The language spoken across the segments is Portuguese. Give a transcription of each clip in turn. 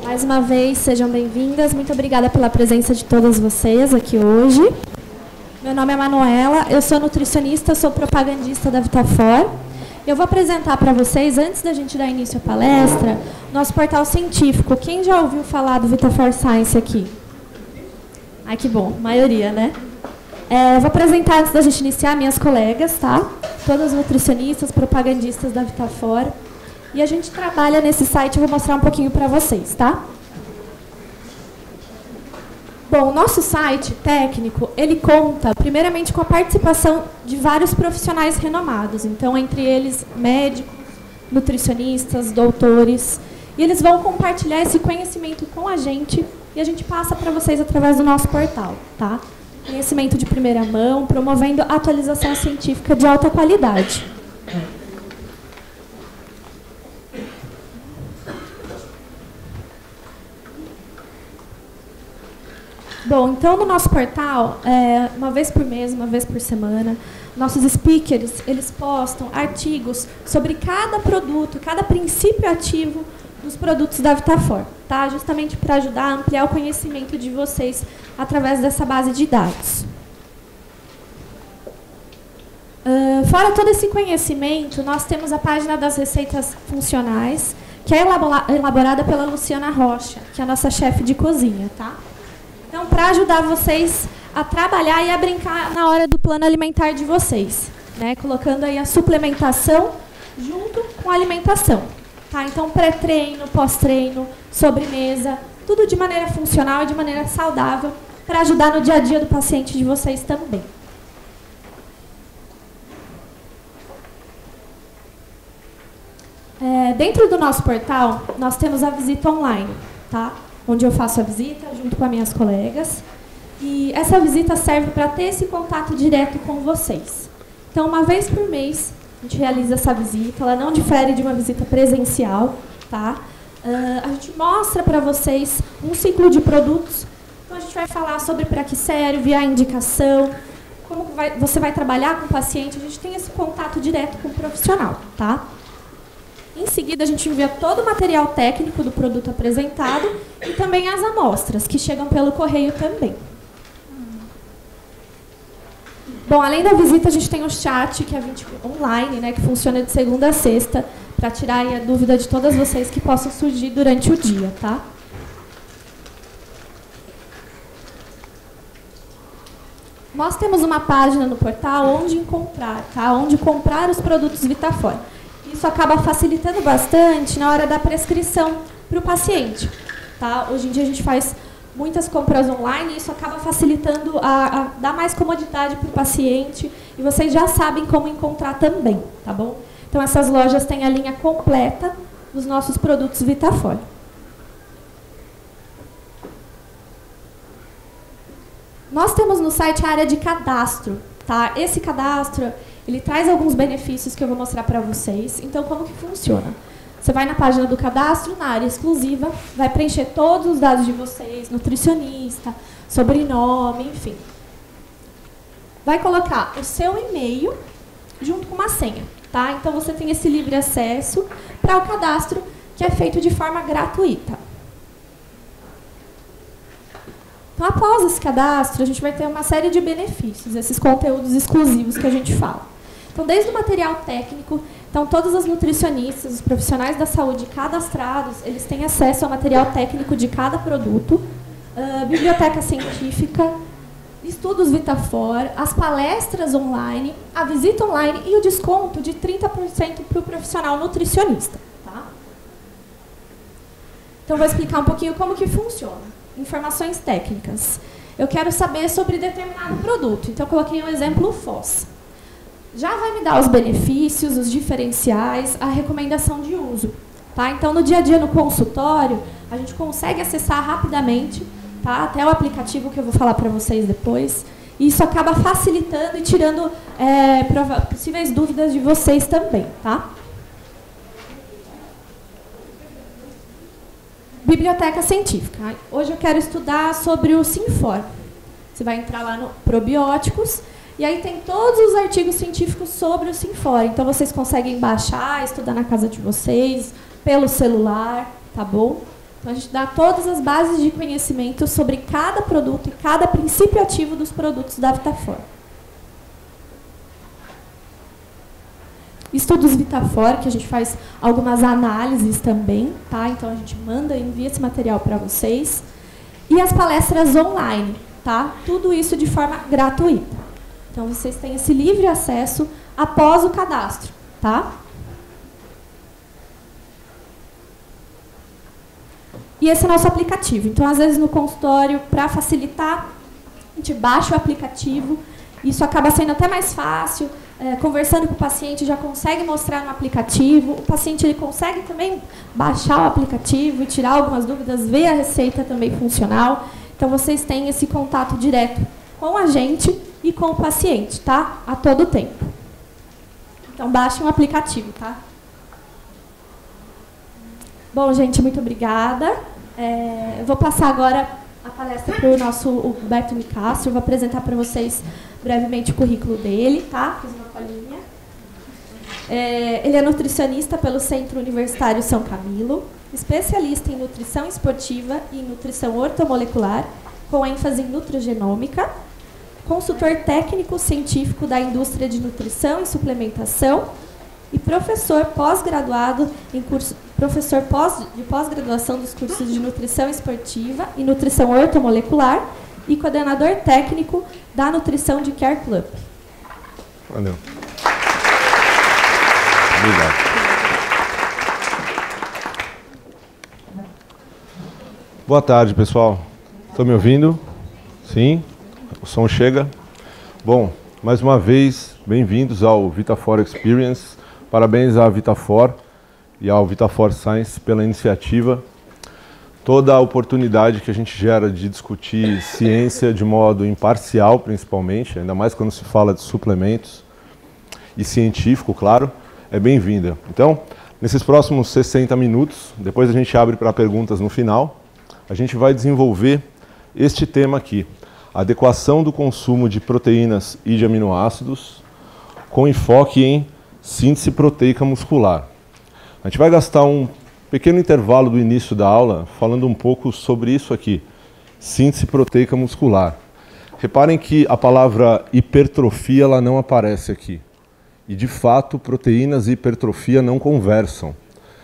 Mais uma vez, sejam bem-vindas. Muito obrigada pela presença de todas vocês aqui hoje. Meu nome é Manuela, eu sou nutricionista, sou propagandista da Vitafor. Eu vou apresentar para vocês, antes da gente dar início à palestra, nosso portal científico. Quem já ouviu falar do Vitafor Science aqui? Ai, que bom, maioria, né? Eu vou apresentar, antes da gente iniciar, minhas colegas, tá? Todas nutricionistas, propagandistas da Vitafor. E a gente trabalha nesse site, eu vou mostrar um pouquinho para vocês, tá? Bom, o nosso site técnico, ele conta, primeiramente, com a participação de vários profissionais renomados. Então, entre eles, médicos, nutricionistas, doutores. E eles vão compartilhar esse conhecimento com a gente e a gente passa para vocês através do nosso portal, tá? Conhecimento de primeira mão, promovendo atualização científica de alta qualidade. Bom, então no nosso portal, uma vez por mês, uma vez por semana, nossos speakers, eles postam artigos sobre cada produto, cada princípio ativo dos produtos da Vitafor, tá? Justamente para ajudar a ampliar o conhecimento de vocês através dessa base de dados. Fora todo esse conhecimento, nós temos a página das receitas funcionais, que é elaborada pela Luciana Rocha, que é a nossa chefe de cozinha, tá? Então, para ajudar vocês a trabalhar e a brincar na hora do plano alimentar de vocês, né? Colocando aí a suplementação junto com a alimentação, tá? Então, pré-treino, pós-treino, sobremesa, tudo de maneira funcional e de maneira saudável, para ajudar no dia a dia do paciente de vocês também. Dentro do nosso portal, nós temos a visita online, tá? Onde eu faço a visita junto com as minhas colegas. E essa visita serve para ter esse contato direto com vocês. Então, uma vez por mês, a gente realiza essa visita. Ela não difere de uma visita presencial, tá? A gente mostra para vocês um ciclo de produtos. Então, a gente vai falar sobre para que serve, a indicação, como você vai trabalhar com o paciente. A gente tem esse contato direto com o profissional, tá? Em seguida, a gente envia todo o material técnico do produto apresentado e também as amostras, que chegam pelo correio também. Bom, além da visita, a gente tem o chat, que é online, né, que funciona de segunda a sexta, para tirar aí a dúvida de todas vocês que possam surgir durante o dia, tá? Nós temos uma página no portal onde encontrar, tá? Onde comprar os produtos Vitafor. Isso acaba facilitando bastante na hora da prescrição para o paciente, tá? Hoje em dia a gente faz muitas compras online e isso acaba facilitando a dar mais comodidade para o paciente e vocês já sabem como encontrar também, tá bom? Então essas lojas têm a linha completa dos nossos produtos Vitafor. Nós temos no site a área de cadastro, tá? Esse cadastro, ele traz alguns benefícios que eu vou mostrar para vocês. Então, como que funciona? Você vai na página do cadastro, na área exclusiva, vai preencher todos os dados de vocês, nutricionista, sobrenome, enfim. Vai colocar o seu e-mail junto com uma senha, tá? Então, você tem esse livre acesso para o cadastro, que é feito de forma gratuita. Então, após esse cadastro, a gente vai ter uma série de benefícios, esses conteúdos exclusivos que a gente fala. Então, desde o material técnico, então todos os nutricionistas, os profissionais da saúde cadastrados, eles têm acesso ao material técnico de cada produto, biblioteca científica, estudos Vitafor, as palestras online, a visita online e o desconto de 30% para o profissional nutricionista. Tá? Então, vou explicar um pouquinho como que funciona. Informações técnicas. Eu quero saber sobre determinado produto, então eu coloquei o exemplo FOS. Já vai me dar os benefícios, os diferenciais, a recomendação de uso. Tá? Então, no dia a dia, no consultório, a gente consegue acessar rapidamente, tá? Até o aplicativo que eu vou falar para vocês depois. E isso acaba facilitando e tirando possíveis dúvidas de vocês também. Tá? Biblioteca científica. Hoje eu quero estudar sobre o Sinfor. Você vai entrar lá no Probióticos e aí tem todos os artigos científicos sobre o Sinfor. Então vocês conseguem baixar, estudar na casa de vocês, pelo celular, tá bom? Então, a gente dá todas as bases de conhecimento sobre cada produto e cada princípio ativo dos produtos da Vitafor. Estudos Vitafor, que a gente faz algumas análises também, tá? Então, a gente envia esse material para vocês. E as palestras online, tá? Tudo isso de forma gratuita. Então, vocês têm esse livre acesso após o cadastro, tá? E esse é o nosso aplicativo. Então, às vezes, no consultório, para facilitar, a gente baixa o aplicativo. Isso acaba sendo até mais fácil. Conversando com o paciente, já consegue mostrar no aplicativo. O paciente ele consegue também baixar o aplicativo e tirar algumas dúvidas, ver a receita também funcional. Então, vocês têm esse contato direto com a gente e com o paciente, tá? A todo tempo. Então, baixem o aplicativo, tá? Bom, gente, muito obrigada. Eu vou passar agora a palestra para o nosso Humberto Nicastro. Eu vou apresentar para vocês brevemente o currículo dele, tá? Fiz uma colinha. Ele é nutricionista pelo Centro Universitário São Camilo, especialista em nutrição esportiva e nutrição ortomolecular, com ênfase em nutrogenômica, consultor técnico científico da indústria de nutrição e suplementação e professor pós-graduado em curso, de pós-graduação dos cursos de nutrição esportiva e nutrição ortomolecular e coordenador técnico da nutrição de Care Club. Valeu. Obrigado. Boa tarde, pessoal. Estão me ouvindo? Sim? O som chega? Bom, mais uma vez, bem-vindos ao Vitafor Experience. Parabéns à Vitafor e ao Vitafor Science pela iniciativa. Toda a oportunidade que a gente gera de discutir ciência de modo imparcial, principalmente, ainda mais quando se fala de suplementos, e científico, claro, é bem-vinda. Então, nesses próximos 60 minutos, depois a gente abre para perguntas no final, a gente vai desenvolver este tema aqui, a adequação do consumo de proteínas e de aminoácidos, com enfoque em síntese proteica muscular. A gente vai gastar um pequeno intervalo do início da aula falando um pouco sobre isso aqui, síntese proteica muscular. Reparem que a palavra hipertrofia ela não aparece aqui. E, de fato, proteínas e hipertrofia não conversam.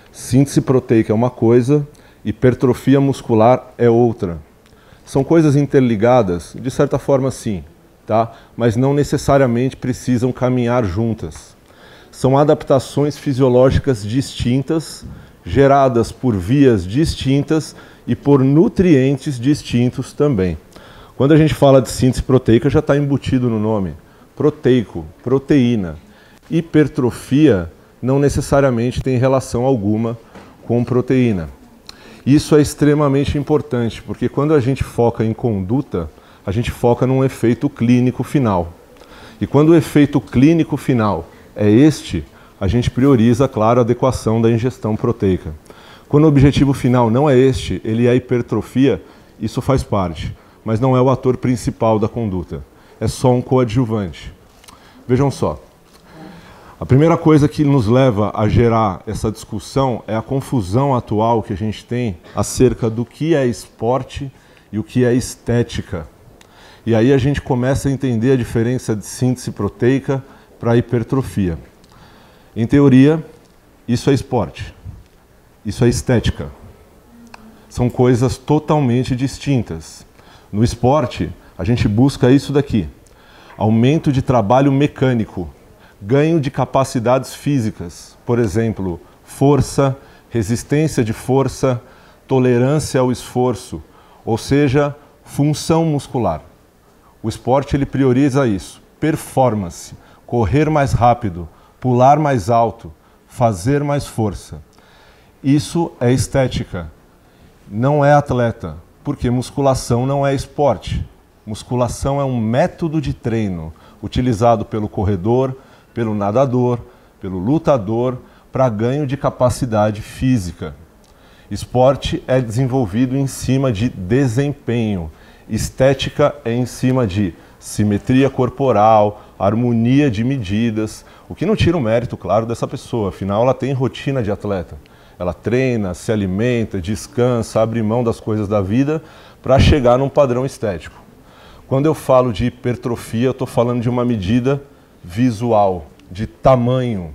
Síntese proteica é uma coisa, hipertrofia muscular é outra. São coisas interligadas? De certa forma, sim, tá? Mas não necessariamente precisam caminhar juntas. São adaptações fisiológicas distintas, geradas por vias distintas e por nutrientes distintos também. Quando a gente fala de síntese proteica, já está embutido no nome. Proteico, proteína. Hipertrofia não necessariamente tem relação alguma com proteína. Isso é extremamente importante, porque quando a gente foca em conduta, a gente foca num efeito clínico final. E quando o efeito clínico final é este, a gente prioriza, claro, a adequação da ingestão proteica. Quando o objetivo final não é este, ele é a hipertrofia, isso faz parte, mas não é o ator principal da conduta. É só um coadjuvante. Vejam só. A primeira coisa que nos leva a gerar essa discussão é a confusão atual que a gente tem acerca do que é esporte e o que é estética. E aí a gente começa a entender a diferença de síntese proteica para hipertrofia. Em teoria, isso é esporte, isso é estética. São coisas totalmente distintas. No esporte, a gente busca isso daqui: aumento de trabalho mecânico, ganho de capacidades físicas, por exemplo, força, resistência de força, tolerância ao esforço, ou seja, função muscular. O esporte ele prioriza isso, performance, correr mais rápido, pular mais alto, fazer mais força. Isso é estética, não é atleta, porque musculação não é esporte. Musculação é um método de treino utilizado pelo corredor, pelo nadador, pelo lutador, para ganho de capacidade física. Esporte é desenvolvido em cima de desempenho. Estética é em cima de simetria corporal, harmonia de medidas, o que não tira o mérito, claro, dessa pessoa. Afinal, ela tem rotina de atleta. Ela treina, se alimenta, descansa, abre mão das coisas da vida para chegar num padrão estético. Quando eu falo de hipertrofia, eu estou falando de uma medida visual, de tamanho.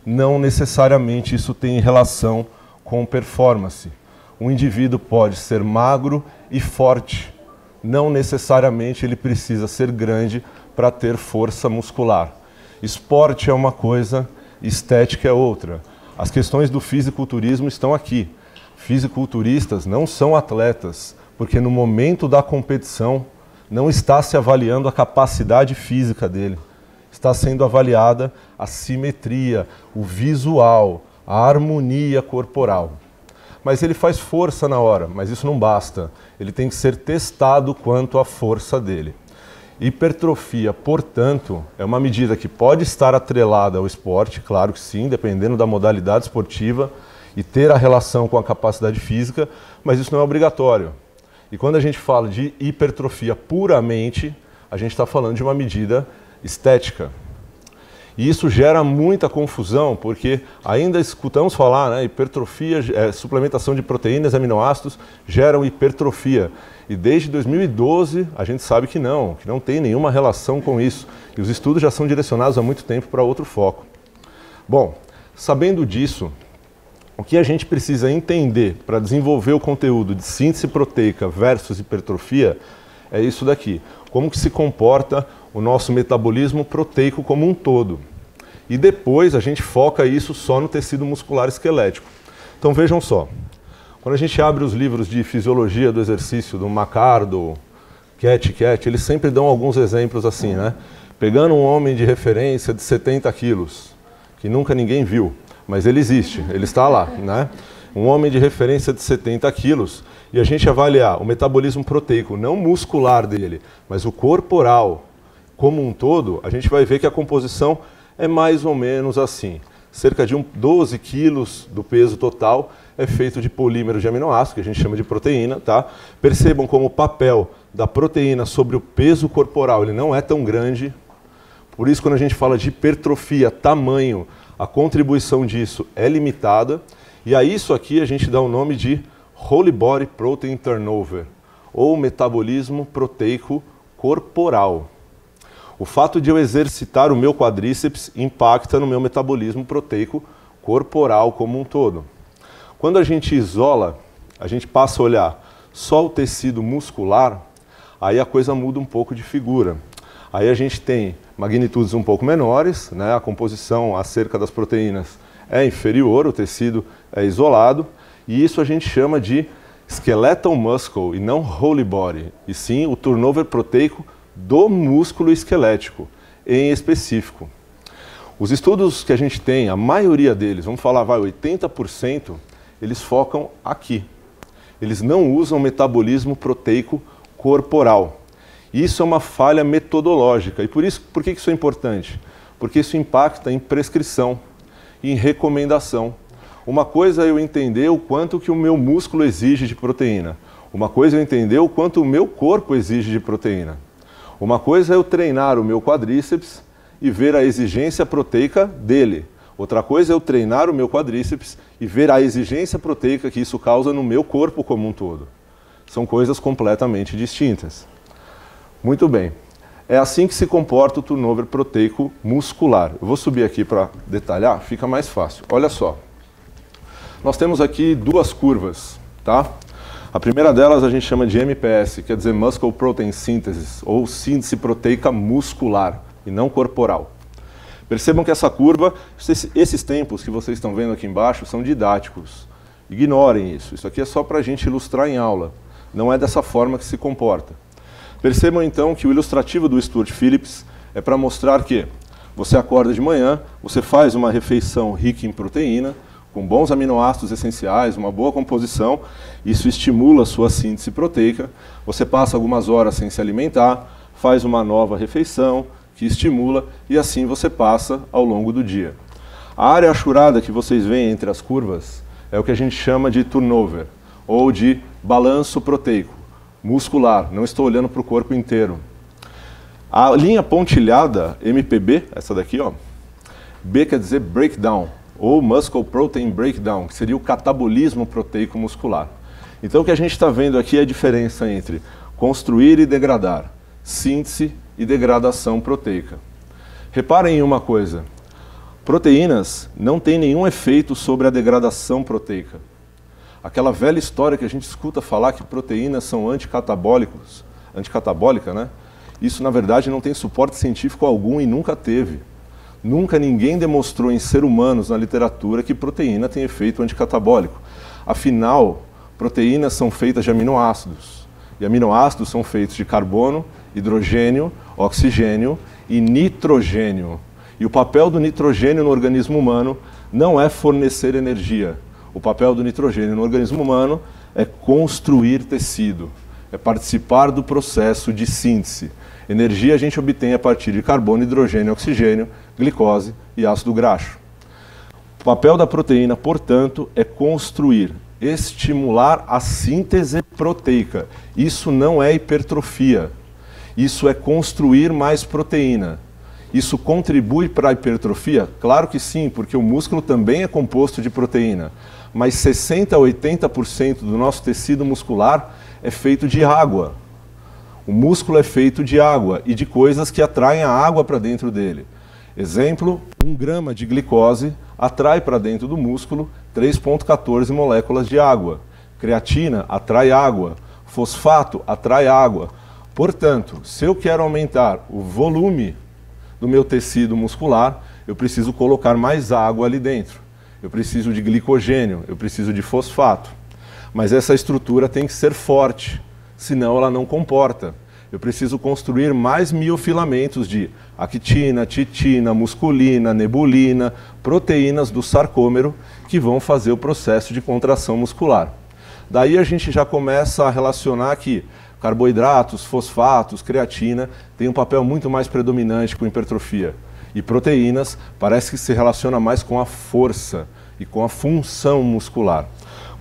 Não necessariamente isso tem relação com performance. Um indivíduo pode ser magro e forte. Não necessariamente ele precisa ser grande para ter força muscular. Esporte é uma coisa, estética é outra. As questões do fisiculturismo estão aqui. Fisiculturistas não são atletas, porque no momento da competição não está se avaliando a capacidade física dele. Está sendo avaliada a simetria, o visual, a harmonia corporal. Mas ele faz força na hora, mas isso não basta. Ele tem que ser testado quanto à força dele. Hipertrofia, portanto, é uma medida que pode estar atrelada ao esporte, claro que sim, dependendo da modalidade esportiva, e ter a relação com a capacidade física, mas isso não é obrigatório. E quando a gente fala de hipertrofia puramente, a gente está falando de uma medida estética. E isso gera muita confusão, porque ainda escutamos falar, né, hipertrofia, suplementação de proteínas e aminoácidos geram hipertrofia. E desde 2012 a gente sabe que não tem nenhuma relação com isso. E os estudos já são direcionados há muito tempo para outro foco. Bom, sabendo disso, o que a gente precisa entender para desenvolver o conteúdo de síntese proteica versus hipertrofia é isso daqui. Como que se comporta o nosso metabolismo proteico como um todo. E depois a gente foca isso só no tecido muscular esquelético. Então vejam só, quando a gente abre os livros de fisiologia do exercício, do McArdle, Cat, eles sempre dão alguns exemplos assim, né? Pegando um homem de referência de 70 quilos, que nunca ninguém viu, mas ele existe, ele está lá, né? Um homem de referência de 70 quilos, e a gente avaliar o metabolismo proteico, não muscular dele, mas o corporal como um todo, a gente vai ver que a composição é mais ou menos assim. Cerca de 12 quilos do peso total é feito de polímero de aminoácido, que a gente chama de proteína, tá? Percebam como o papel da proteína sobre o peso corporal ele não é tão grande. Por isso, quando a gente fala de hipertrofia, tamanho, a contribuição disso é limitada. E a isso aqui a gente dá o nome de Whole Body Protein Turnover, ou metabolismo proteico corporal. O fato de eu exercitar o meu quadríceps impacta no meu metabolismo proteico corporal como um todo. Quando a gente isola, a gente passa a olhar só o tecido muscular, aí a coisa muda um pouco de figura. Aí a gente tem magnitudes um pouco menores, né? A composição acerca das proteínas é inferior, o tecido é isolado, e isso a gente chama de skeletal muscle e não whole body, e sim o turnover proteico do músculo esquelético, em específico. Os estudos que a gente tem, a maioria deles, vamos falar, 80%, eles focam aqui. Eles não usam metabolismo proteico corporal. Isso é uma falha metodológica. E por que isso é importante? Porque isso impacta em prescrição, em recomendação. Uma coisa é eu entender o quanto que o meu músculo exige de proteína. Uma coisa é eu entender o quanto o meu corpo exige de proteína. Uma coisa é eu treinar o meu quadríceps e ver a exigência proteica dele. Outra coisa é eu treinar o meu quadríceps e ver a exigência proteica que isso causa no meu corpo como um todo. São coisas completamente distintas. Muito bem. É assim que se comporta o turnover proteico muscular. Eu vou subir aqui para detalhar, fica mais fácil. Olha só. Nós temos aqui duas curvas, tá? A primeira delas a gente chama de MPS, quer dizer Muscle Protein Synthesis, ou síntese proteica muscular, e não corporal. Percebam que essa curva, esses tempos que vocês estão vendo aqui embaixo, são didáticos. Ignorem isso, isso aqui é só para a gente ilustrar em aula. Não é dessa forma que se comporta. Percebam então que o ilustrativo do Stuart Phillips é para mostrar que você acorda de manhã, você faz uma refeição rica em proteína, com bons aminoácidos essenciais, uma boa composição, isso estimula a sua síntese proteica, você passa algumas horas sem se alimentar, faz uma nova refeição, que estimula, e assim você passa ao longo do dia. A área achurada que vocês veem entre as curvas é o que a gente chama de turnover, ou de balanço proteico, muscular, não estou olhando para o corpo inteiro. A linha pontilhada, MPB, essa daqui, ó, B quer dizer breakdown, ou Muscle Protein Breakdown, que seria o catabolismo proteico muscular. Então o que a gente está vendo aqui é a diferença entre construir e degradar, síntese e degradação proteica. Reparem em uma coisa, proteínas não têm nenhum efeito sobre a degradação proteica. Aquela velha história que a gente escuta falar que proteínas são anticatabólica, né? Isso na verdade não tem suporte científico algum e nunca teve. Nunca ninguém demonstrou em seres humanos na literatura que proteína tem efeito anticatabólico. Afinal, proteínas são feitas de aminoácidos. E aminoácidos são feitos de carbono, hidrogênio, oxigênio e nitrogênio. E o papel do nitrogênio no organismo humano não é fornecer energia. O papel do nitrogênio no organismo humano é construir tecido, é participar do processo de síntese. Energia a gente obtém a partir de carbono, hidrogênio, oxigênio, glicose e ácido graxo. O papel da proteína, portanto, é construir, estimular a síntese proteica. Isso não é hipertrofia. Isso é construir mais proteína. Isso contribui para a hipertrofia? Claro que sim, porque o músculo também é composto de proteína. Mas 60% a 80% do nosso tecido muscular é feito de água. O músculo é feito de água e de coisas que atraem a água para dentro dele. Exemplo, 1 grama de glicose atrai para dentro do músculo 3,14 moléculas de água. Creatina atrai água. Fosfato atrai água. Portanto, se eu quero aumentar o volume do meu tecido muscular, eu preciso colocar mais água ali dentro. Eu preciso de glicogênio, eu preciso de fosfato. Mas essa estrutura tem que ser forte, senão ela não comporta. Eu preciso construir mais miofilamentos de actina, titina, musculina, nebulina, proteínas do sarcômero que vão fazer o processo de contração muscular. Daí a gente já começa a relacionar que carboidratos, fosfatos, creatina têm um papel muito mais predominante com hipertrofia. E proteínas parece que se relaciona mais com a força e com a função muscular.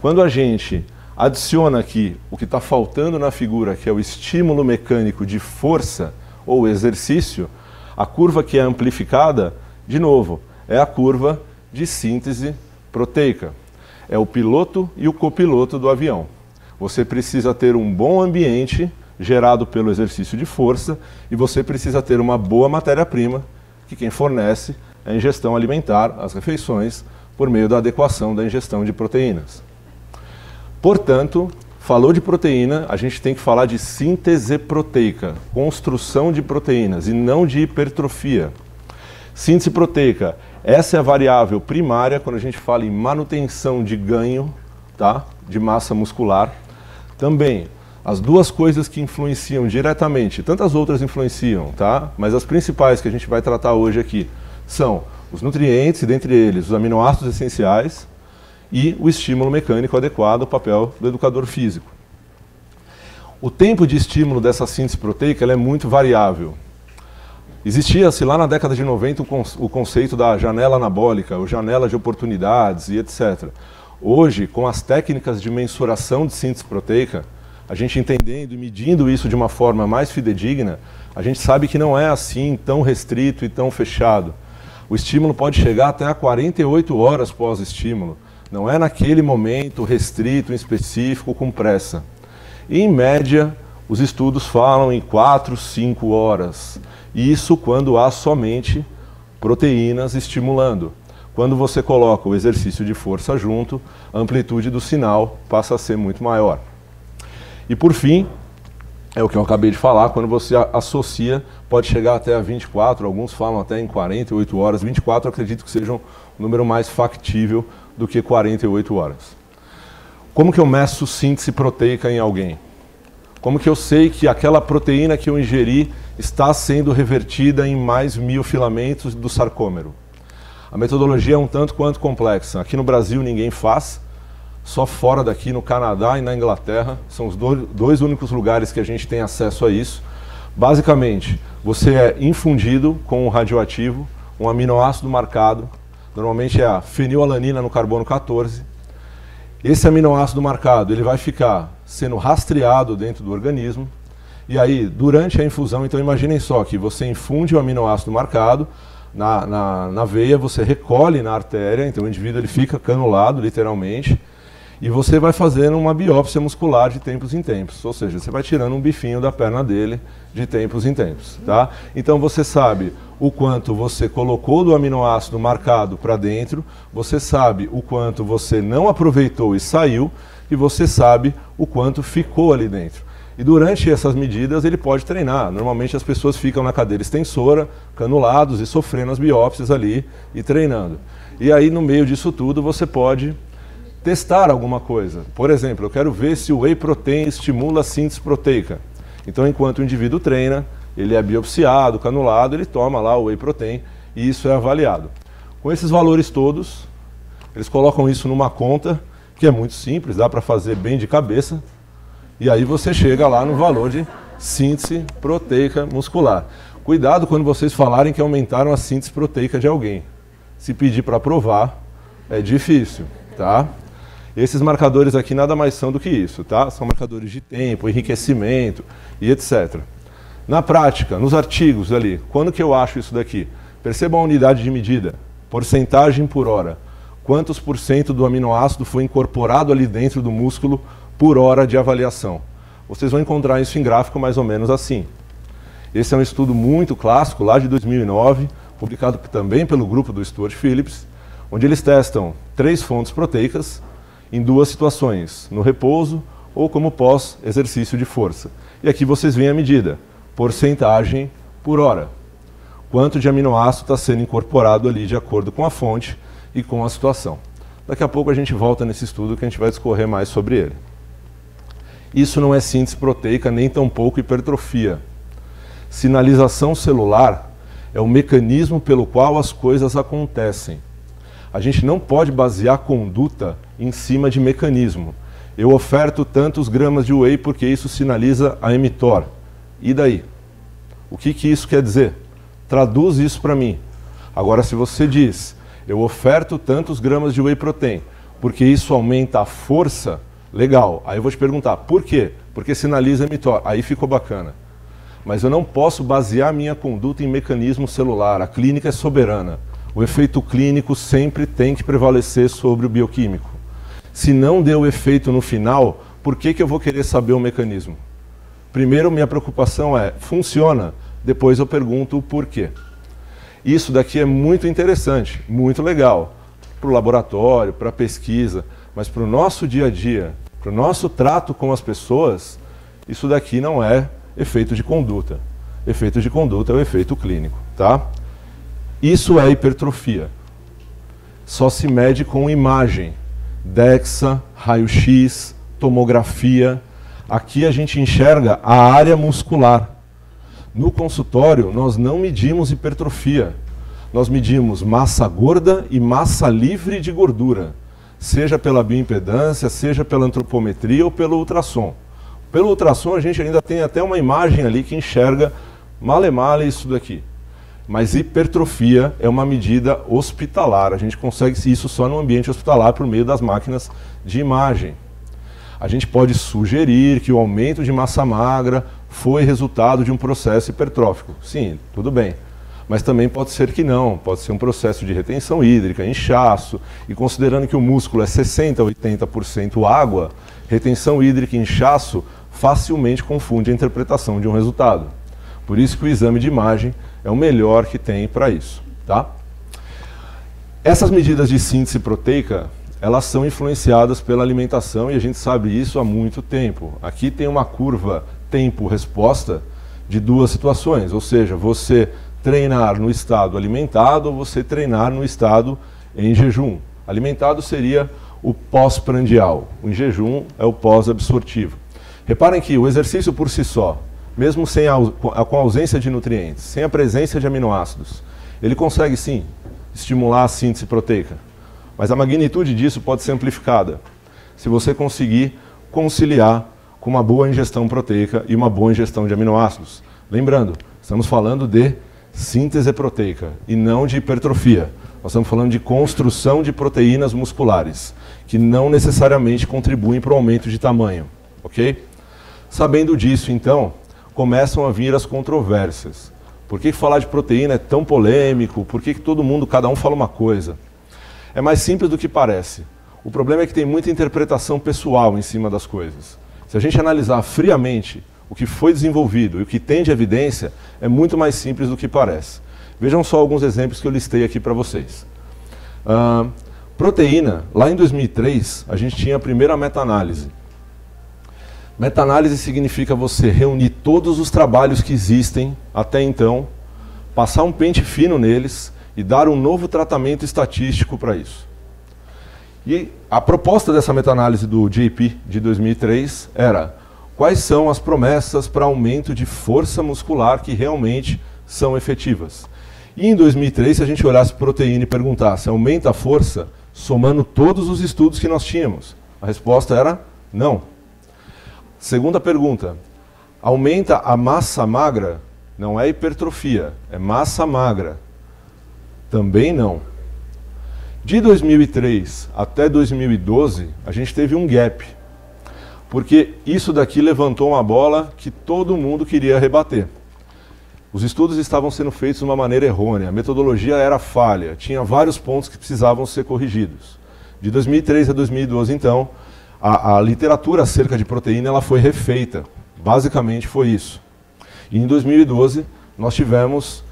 Quando a gente adiciona aqui o que está faltando na figura, que é o estímulo mecânico de força ou exercício, a curva que é amplificada, de novo, é a curva de síntese proteica. É o piloto e o copiloto do avião. Você precisa ter um bom ambiente gerado pelo exercício de força e você precisa ter uma boa matéria-prima, que quem fornece é a ingestão alimentar, as refeições, por meio da adequação da ingestão de proteínas. Portanto, falou de proteína, a gente tem que falar de síntese proteica, construção de proteínas e não de hipertrofia. Síntese proteica, essa é a variável primária quando a gente fala em manutenção de ganho, tá, de massa muscular. Também, as duas coisas que influenciam diretamente, tantas outras influenciam, tá? Mas as principais que a gente vai tratar hoje aqui são os nutrientes, e dentre eles os aminoácidos essenciais, e o estímulo mecânico adequado, o papel do educador físico. O tempo de estímulo dessa síntese proteica ela é muito variável. Existia-se lá na década de 90 o conceito da janela anabólica, ou janela de oportunidades e etc. Hoje, com as técnicas de mensuração de síntese proteica, a gente entendendo e medindo isso de uma forma mais fidedigna, a gente sabe que não é assim tão restrito e tão fechado. O estímulo pode chegar até a 48 horas pós-estímulo. Não é naquele momento restrito, específico, com pressa. E, em média, os estudos falam em 4, 5 horas. Isso quando há somente proteínas estimulando. Quando você coloca o exercício de força junto, a amplitude do sinal passa a ser muito maior. E, por fim, é o que eu acabei de falar, quando você associa, pode chegar até a 24, alguns falam até em 48 horas. 24 eu acredito que seja um número mais factível do que 48 horas. Como que eu meço síntese proteica em alguém? Como que eu sei que aquela proteína que eu ingeri está sendo revertida em mais miofilamentos do sarcômero? A metodologia é um tanto quanto complexa. Aqui no Brasil ninguém faz, só fora daqui, no Canadá e na Inglaterra, são os dois únicos lugares que a gente tem acesso a isso. Basicamente, você é infundido com um radioativo, um aminoácido marcado, normalmente é a fenilalanina no carbono 14. Esse aminoácido marcado ele vai ficar sendo rastreado dentro do organismo. E aí, durante a infusão, então imaginem só que você infunde o aminoácido marcado, na veia, você recolhe na artéria, então o indivíduo ele fica canulado, literalmente, e você vai fazendo uma biópsia muscular de tempos em tempos, ou seja, você vai tirando um bifinho da perna dele de tempos em tempos, tá? Então você sabe o quanto você colocou do aminoácido marcado para dentro, você sabe o quanto você não aproveitou e saiu, e você sabe o quanto ficou ali dentro. E durante essas medidas ele pode treinar. Normalmente as pessoas ficam na cadeira extensora, canulados e sofrendo as biópsias ali e treinando. E aí no meio disso tudo você pode testar alguma coisa. Por exemplo, eu quero ver se o whey protein estimula a síntese proteica. Então, enquanto o indivíduo treina, ele é biopsiado, canulado, ele toma lá o whey protein e isso é avaliado. Com esses valores todos, eles colocam isso numa conta que é muito simples, dá para fazer bem de cabeça, e aí você chega lá no valor de síntese proteica muscular. Cuidado quando vocês falarem que aumentaram a síntese proteica de alguém. Se pedir para provar, é difícil, tá? Esses marcadores aqui nada mais são do que isso, tá? São marcadores de tempo, enriquecimento e etc. Na prática, nos artigos ali, quando que eu acho isso daqui? Percebam a unidade de medida, porcentagem por hora. Quantos por cento do aminoácido foi incorporado ali dentro do músculo por hora de avaliação? Vocês vão encontrar isso em gráfico mais ou menos assim. Esse é um estudo muito clássico, lá de 2009, publicado também pelo grupo do Stuart Phillips, onde eles testam 3 fontes proteicas, em 2 situações, no repouso ou como pós-exercício de força. E aqui vocês veem a medida, porcentagem por hora. Quanto de aminoácido está sendo incorporado ali de acordo com a fonte e com a situação. Daqui a pouco a gente volta nesse estudo que a gente vai discorrer mais sobre ele. Isso não é síntese proteica, nem tampouco hipertrofia. Sinalização celular é o mecanismo pelo qual as coisas acontecem. A gente não pode basear conduta em cima de mecanismo. Eu oferto tantos gramas de whey porque isso sinaliza a mTOR. E daí? O que isso quer dizer? Traduz isso para mim. Agora, se você diz, eu oferto tantos gramas de whey protein porque isso aumenta a força, legal. Aí eu vou te perguntar, por quê? Porque sinaliza a mTOR. Aí ficou bacana. Mas eu não posso basear minha conduta em mecanismo celular. A clínica é soberana. O efeito clínico sempre tem que prevalecer sobre o bioquímico. Se não deu efeito no final, por que eu vou querer saber o mecanismo? Primeiro, minha preocupação é, funciona? Depois eu pergunto o porquê. Isso daqui é muito interessante, muito legal, para o laboratório, para a pesquisa, mas para o nosso dia a dia, para o nosso trato com as pessoas, isso daqui não é efeito de conduta. Efeito de conduta é o efeito clínico, tá? Isso é hipertrofia. Só se mede com imagem. DEXA, raio-x, tomografia. Aqui a gente enxerga a área muscular. No consultório, nós não medimos hipertrofia. Nós medimos massa gorda e massa livre de gordura. Seja pela bioimpedância, seja pela antropometria ou pelo ultrassom. Pelo ultrassom a gente ainda tem até uma imagem ali que enxerga male-male isso daqui. Mas hipertrofia é uma medida hospitalar. A gente consegue isso só no ambiente hospitalar por meio das máquinas de imagem. A gente pode sugerir que o aumento de massa magra foi resultado de um processo hipertrófico. Sim, tudo bem. Mas também pode ser que não. Pode ser um processo de retenção hídrica, inchaço. E considerando que o músculo é 60% a 80% água, retenção hídrica e inchaço facilmente confunde a interpretação de um resultado. Por isso que o exame de imagem é o melhor que tem para isso, tá? Essas medidas de síntese proteica, elas são influenciadas pela alimentação e a gente sabe isso há muito tempo. Aqui tem uma curva tempo-resposta de 2 situações, ou seja, você treinar no estado alimentado ou você treinar no estado em jejum. Alimentado seria o pós-prandial, o em jejum é o pós-absortivo. Reparem que o exercício por si só, mesmo com a ausência de nutrientes, sem a presença de aminoácidos, ele consegue sim estimular a síntese proteica. Mas a magnitude disso pode ser amplificada se você conseguir conciliar com uma boa ingestão proteica e uma boa ingestão de aminoácidos. Lembrando, estamos falando de síntese proteica e não de hipertrofia. Nós estamos falando de construção de proteínas musculares, que não necessariamente contribuem para o aumento de tamanho. Ok? Sabendo disso, então, começam a vir as controvérsias. Por que falar de proteína é tão polêmico? Por que todo mundo, cada um fala uma coisa? É mais simples do que parece. O problema é que tem muita interpretação pessoal em cima das coisas. Se a gente analisar friamente o que foi desenvolvido e o que tem de evidência, é muito mais simples do que parece. Vejam só alguns exemplos que eu listei aqui para vocês. Proteína, lá em 2003, a gente tinha a primeira meta-análise. Meta-análise significa você reunir todos os trabalhos que existem até então, passar um pente fino neles e dar um novo tratamento estatístico para isso. E a proposta dessa meta-análise do JP de 2003 era: quais são as promessas para aumento de força muscular que realmente são efetivas? E em 2003, se a gente olhasse proteína e perguntasse, aumenta a força, somando todos os estudos que nós tínhamos? A resposta era não. Segunda pergunta, aumenta a massa magra? Não é hipertrofia, é massa magra. Também não. De 2003 até 2012, a gente teve um gap. Porque isso daqui levantou uma bola que todo mundo queria rebater. Os estudos estavam sendo feitos de uma maneira errônea, a metodologia era falha, tinha vários pontos que precisavam ser corrigidos. De 2003 a 2012, então, a literatura acerca de proteína ela foi refeita. Basicamente foi isso. E em 2012, nós tivemos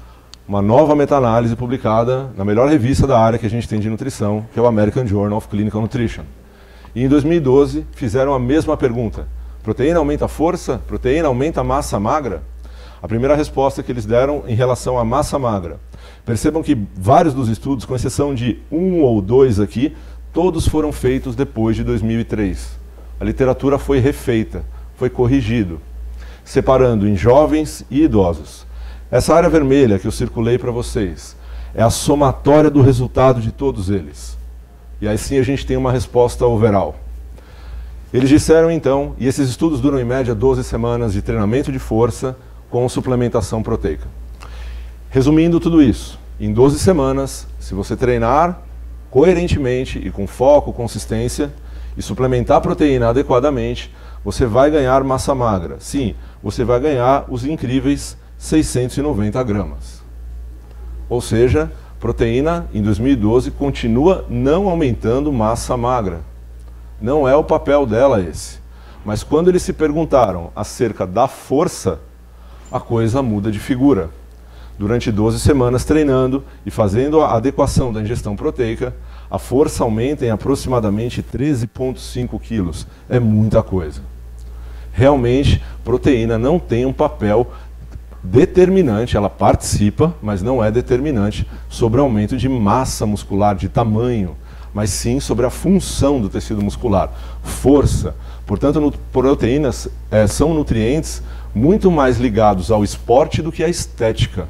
uma nova meta-análise publicada na melhor revista da área que a gente tem de nutrição, que é o American Journal of Clinical Nutrition. E em 2012, fizeram a mesma pergunta. Proteína aumenta a força? Proteína aumenta a massa magra? A primeira resposta que eles deram em relação à massa magra. Percebam que vários dos estudos, com exceção de um ou dois aqui, todos foram feitos depois de 2003. A literatura foi refeita, foi corrigido, separando em jovens e idosos. Essa área vermelha que eu circulei para vocês é a somatória do resultado de todos eles. E aí sim a gente tem uma resposta overall. Eles disseram então, e esses estudos duram em média 12 semanas de treinamento de força com suplementação proteica. Resumindo tudo isso, em 12 semanas, se você treinar coerentemente e com foco, consistência, e suplementar a proteína adequadamente, você vai ganhar massa magra. Sim, você vai ganhar os incríveis 690 gramas. Ou seja, proteína em 2012 continua não aumentando massa magra. Não é o papel dela esse. Mas quando eles se perguntaram acerca da força, a coisa muda de figura. Durante 12 semanas treinando e fazendo a adequação da ingestão proteica, a força aumenta em aproximadamente 13,5 quilos. É muita coisa. Realmente, proteína não tem um papel determinante, ela participa, mas não é determinante sobre o aumento de massa muscular, de tamanho, mas sim sobre a função do tecido muscular, força. Portanto, proteínas são nutrientes muito mais ligados ao esporte do que à estética,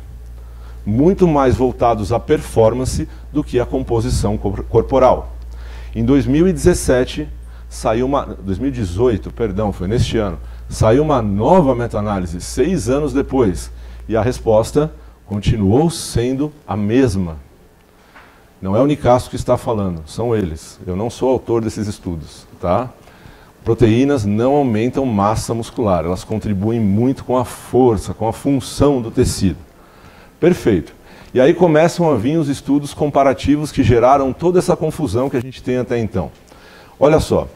muito mais voltados à performance do que à composição corporal. Em 2017, 2018, perdão, foi neste ano, saiu uma nova meta-análise, 6 anos depois, e a resposta continuou sendo a mesma. Não é o Nicasso que está falando, são eles. Eu não sou autor desses estudos, tá? Proteínas não aumentam massa muscular, elas contribuem muito com a força, com a função do tecido. Perfeito. E aí começam a vir os estudos comparativos que geraram toda essa confusão que a gente tem até então. Olha só,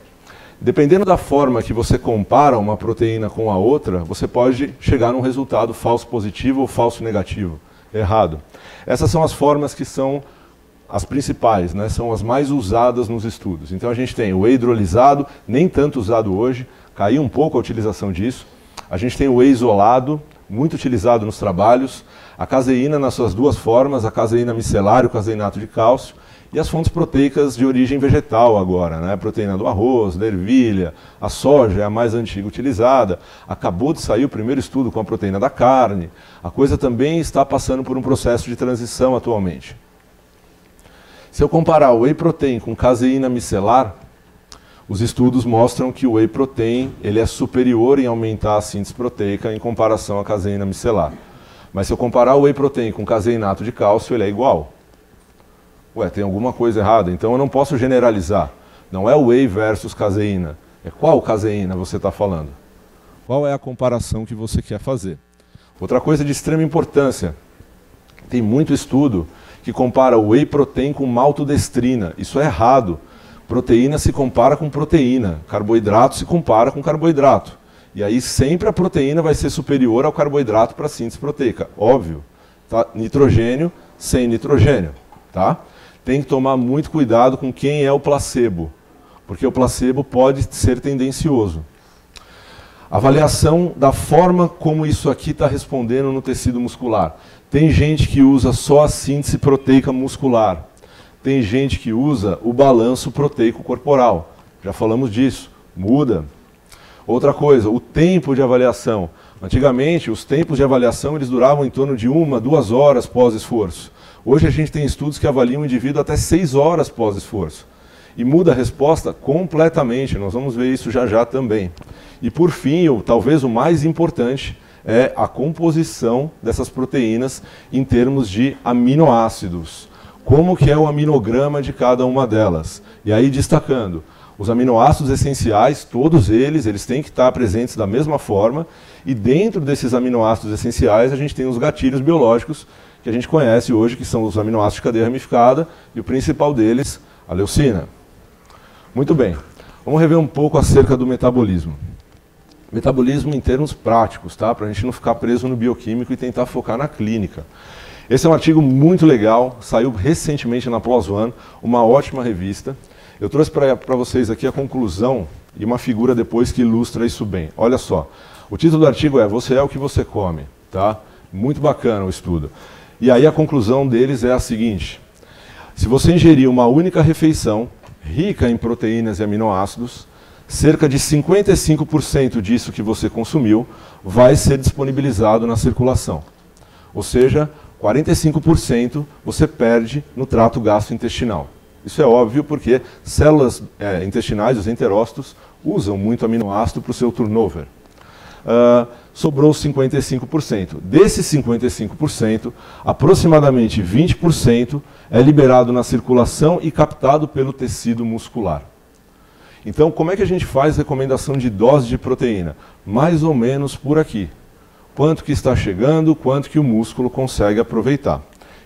dependendo da forma que você compara uma proteína com a outra, você pode chegar num resultado falso positivo ou falso negativo, errado. Essas são as formas que são as principais, né? São as mais usadas nos estudos. Então a gente tem o whey hidrolisado, nem tanto usado hoje, caiu um pouco a utilização disso. A gente tem o whey isolado, muito utilizado nos trabalhos. A caseína nas suas duas formas, a caseína micelar e o caseinato de cálcio. E as fontes proteicas de origem vegetal agora, né? A proteína do arroz, da ervilha, a soja é a mais antiga utilizada. Acabou de sair o primeiro estudo com a proteína da carne. A coisa também está passando por um processo de transição atualmente. Se eu comparar o whey protein com caseína micelar, os estudos mostram que o whey protein ele é superior em aumentar a síntese proteica em comparação à caseína micelar. Mas se eu comparar o whey protein com caseinato de cálcio, ele é igual. Ué, tem alguma coisa errada, então eu não posso generalizar. Não é o whey versus caseína. É qual caseína você está falando? Qual é a comparação que você quer fazer? Outra coisa de extrema importância, Tem muito estudo que compara o whey protein com maltodestrina. Isso é errado. Proteína se compara com proteína, carboidrato se compara com carboidrato. E aí sempre a proteína vai ser superior ao carboidrato para a síntese proteica, óbvio. Tá? Nitrogênio sem nitrogênio. Tá? Tem que tomar muito cuidado com quem é o placebo, porque o placebo pode ser tendencioso. Avaliação da forma como isso aqui está respondendo no tecido muscular. Tem gente que usa só a síntese proteica muscular. Tem gente que usa o balanço proteico corporal. Já falamos disso. Muda. Outra coisa, o tempo de avaliação. Antigamente, os tempos de avaliação eles duravam em torno de 1, 2 horas pós-esforço. Hoje a gente tem estudos que avaliam o indivíduo até 6 horas pós-esforço. E muda a resposta completamente. Nós vamos ver isso já já também. E por fim, ou talvez o mais importante, é a composição dessas proteínas em termos de aminoácidos. Como que é o aminograma de cada uma delas? E aí destacando, os aminoácidos essenciais, todos eles têm que estar presentes da mesma forma, e dentro desses aminoácidos essenciais a gente tem os gatilhos biológicos que a gente conhece hoje, que são os aminoácidos de cadeia ramificada, e o principal deles, a leucina. Muito bem, vamos rever um pouco acerca do metabolismo. Metabolismo em termos práticos, tá? Para a gente não ficar preso no bioquímico e tentar focar na clínica. Esse é um artigo muito legal, saiu recentemente na PLOS ONE, uma ótima revista. Eu trouxe para vocês aqui a conclusão e uma figura depois que ilustra isso bem. Olha só, o título do artigo é "Você é o que você come", tá? Muito bacana o estudo. E aí a conclusão deles é a seguinte: se você ingerir uma única refeição rica em proteínas e aminoácidos, cerca de 55% disso que você consumiu vai ser disponibilizado na circulação. Ou seja, 45% você perde no trato gastrointestinal. Isso é óbvio porque células intestinais, os enterócitos, usam muito aminoácido para o seu turnover. Sobrou 55%. Desses 55%, aproximadamente 20% é liberado na circulação e captado pelo tecido muscular. Então, como é que a gente faz recomendação de dose de proteína? Mais ou menos por aqui. Quanto que está chegando, quanto que o músculo consegue aproveitar.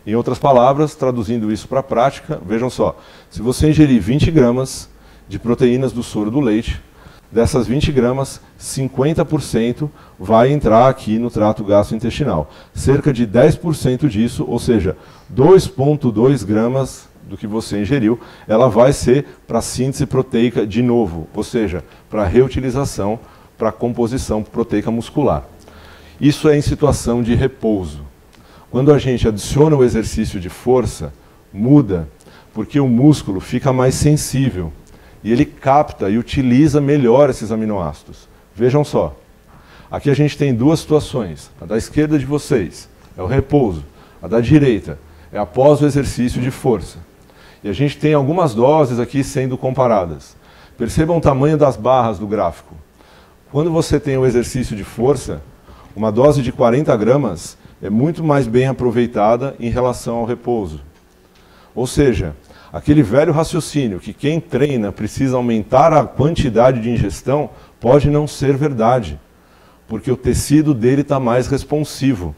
Em outras palavras, traduzindo isso para a prática, vejam só, se você ingerir 20 gramas de proteínas do soro do leite, dessas 20 gramas, 50% vai entrar aqui no trato gastrointestinal. Cerca de 10% disso, ou seja, 2,2 gramas do que você ingeriu, ela vai ser para síntese proteica de novo, ou seja, para reutilização, para composição proteica muscular. Isso é em situação de repouso. Quando a gente adiciona o exercício de força, muda, porque o músculo fica mais sensível e ele capta e utiliza melhor esses aminoácidos. Vejam só, aqui a gente tem duas situações. A da esquerda de vocês é o repouso, a da direita é após o exercício de força. E a gente tem algumas doses aqui sendo comparadas. Percebam o tamanho das barras do gráfico. Quando você tem o exercício de força, uma dose de 40 gramas é muito mais bem aproveitada em relação ao repouso. Ou seja, aquele velho raciocínio que quem treina precisa aumentar a quantidade de ingestão pode não ser verdade, porque o tecido dele está mais responsivo.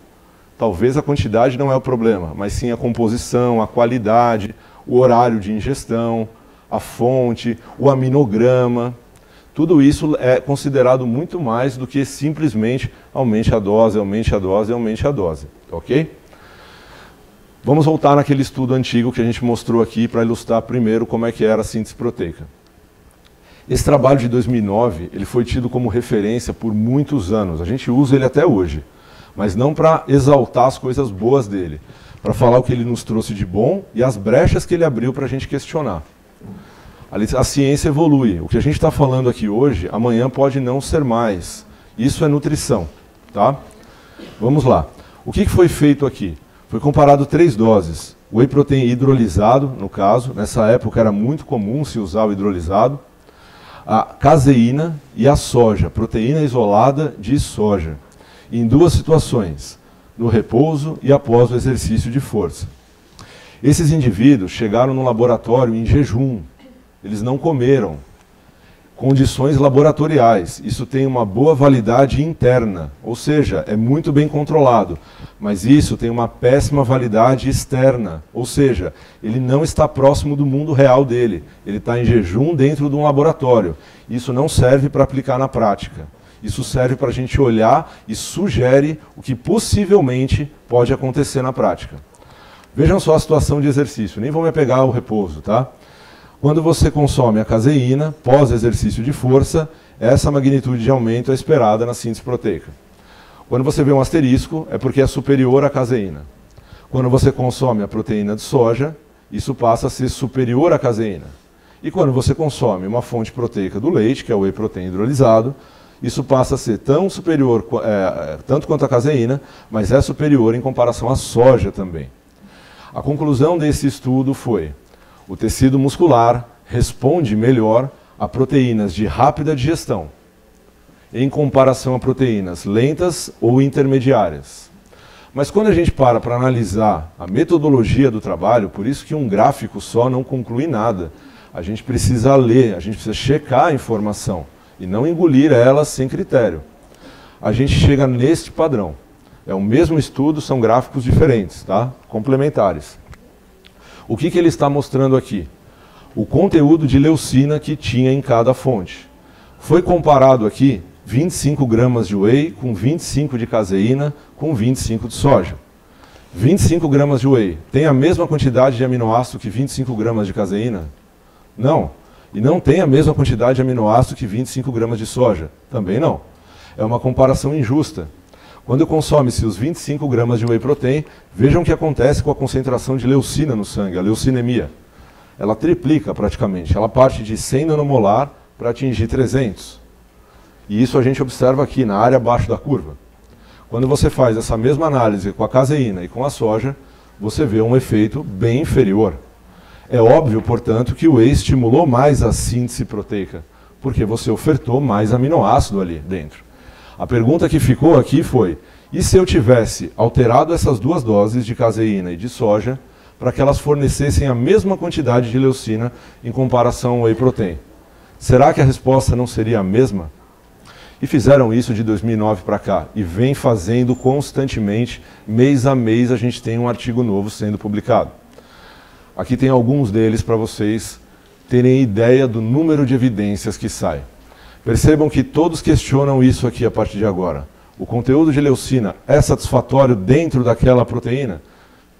Talvez a quantidade não é o problema, mas sim a composição, a qualidade, o horário de ingestão, a fonte, o aminograma. Tudo isso é considerado muito mais do que simplesmente aumente a dose, aumente a dose, aumente a dose. Ok? Vamos voltar naquele estudo antigo que a gente mostrou aqui para ilustrar primeiro como é que era a síntese proteica. Esse trabalho de 2009 ele foi tido como referência por muitos anos. A gente usa ele até hoje, mas não para exaltar as coisas boas dele, para falar o que ele nos trouxe de bom e as brechas que ele abriu para a gente questionar. A ciência evolui. O que a gente está falando aqui hoje, amanhã pode não ser mais. Isso é nutrição. Tá? Vamos lá. O que foi feito aqui? Foi comparado 3 doses. O whey protein hidrolisado, no caso, nessa época era muito comum se usar o hidrolisado. A caseína e a soja, proteína isolada de soja. Em 2 situações, no repouso e após o exercício de força. Esses indivíduos chegaram no laboratório em jejum. Eles não comeram. condições laboratoriais. Isso tem uma boa validade interna, ou seja, é muito bem controlado. Mas isso tem uma péssima validade externa, ou seja, ele não está próximo do mundo real dele. Ele está em jejum dentro de um laboratório. Isso não serve para aplicar na prática. Isso serve para a gente olhar e sugere o que possivelmente pode acontecer na prática. Vejam só a situação de exercício, nem vou me apegar ao repouso, tá? Quando você consome a caseína, pós-exercício de força, essa magnitude de aumento é esperada na síntese proteica. Quando você vê um asterisco, é porque é superior à caseína. Quando você consome a proteína de soja, isso passa a ser superior à caseína. E quando você consome uma fonte proteica do leite, que é o whey protein hidrolisado, isso passa a ser tão superior, tanto quanto a caseína, mas é superior em comparação à soja também. A conclusão desse estudo foi: o tecido muscular responde melhor a proteínas de rápida digestão, em comparação a proteínas lentas ou intermediárias. Mas quando a gente para analisar a metodologia do trabalho, por isso que um gráfico só não conclui nada. A gente precisa ler, a gente precisa checar a informação e não engolir ela sem critério. A gente chega neste padrão. É o mesmo estudo, são gráficos diferentes, tá? Complementares. O que ele está mostrando aqui? O conteúdo de leucina que tinha em cada fonte. Foi comparado aqui 25 gramas de whey com 25 de caseína com 25 de soja. 25 gramas de whey tem a mesma quantidade de aminoácido que 25 gramas de caseína? Não. E não tem a mesma quantidade de aminoácido que 25 gramas de soja? Também não. É uma comparação injusta. Quando consome-se os 25 gramas de whey protein, vejam o que acontece com a concentração de leucina no sangue, a leucinemia. Ela triplica praticamente, ela parte de 100 nanomolar para atingir 300. E isso a gente observa aqui na área abaixo da curva. Quando você faz essa mesma análise com a caseína e com a soja, você vê um efeito bem inferior. É óbvio, portanto, que o whey estimulou mais a síntese proteica, porque você ofertou mais aminoácido ali dentro. A pergunta que ficou aqui foi: e se eu tivesse alterado essas duas doses de caseína e de soja para que elas fornecessem a mesma quantidade de leucina em comparação ao whey protein? Será que a resposta não seria a mesma? E fizeram isso de 2009 para cá e vem fazendo constantemente, mês a mês a gente tem um artigo novo sendo publicado. Aqui tem alguns deles para vocês terem ideia do número de evidências que sai. Percebam que todos questionam isso aqui a partir de agora. O conteúdo de leucina é satisfatório dentro daquela proteína?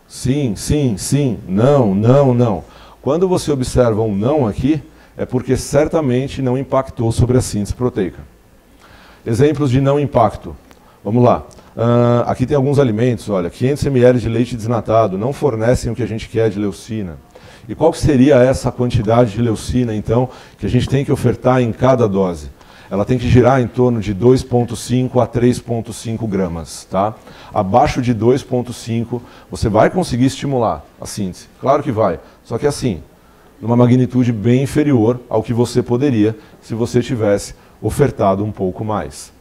Sim, sim, sim, não, não, não. Quando você observa um não aqui, é porque certamente não impactou sobre a síntese proteica. Exemplos de não impacto. Vamos lá. Aqui tem alguns alimentos, olha, 500 ml de leite desnatado não fornecem o que a gente quer de leucina. E qual seria essa quantidade de leucina, então, que a gente tem que ofertar em cada dose? Ela tem que girar em torno de 2,5 a 3,5 gramas. Tá? Abaixo de 2,5 você vai conseguir estimular a síntese. Claro que vai, só que assim, numa magnitude bem inferior ao que você poderia se você tivesse ofertado um pouco mais.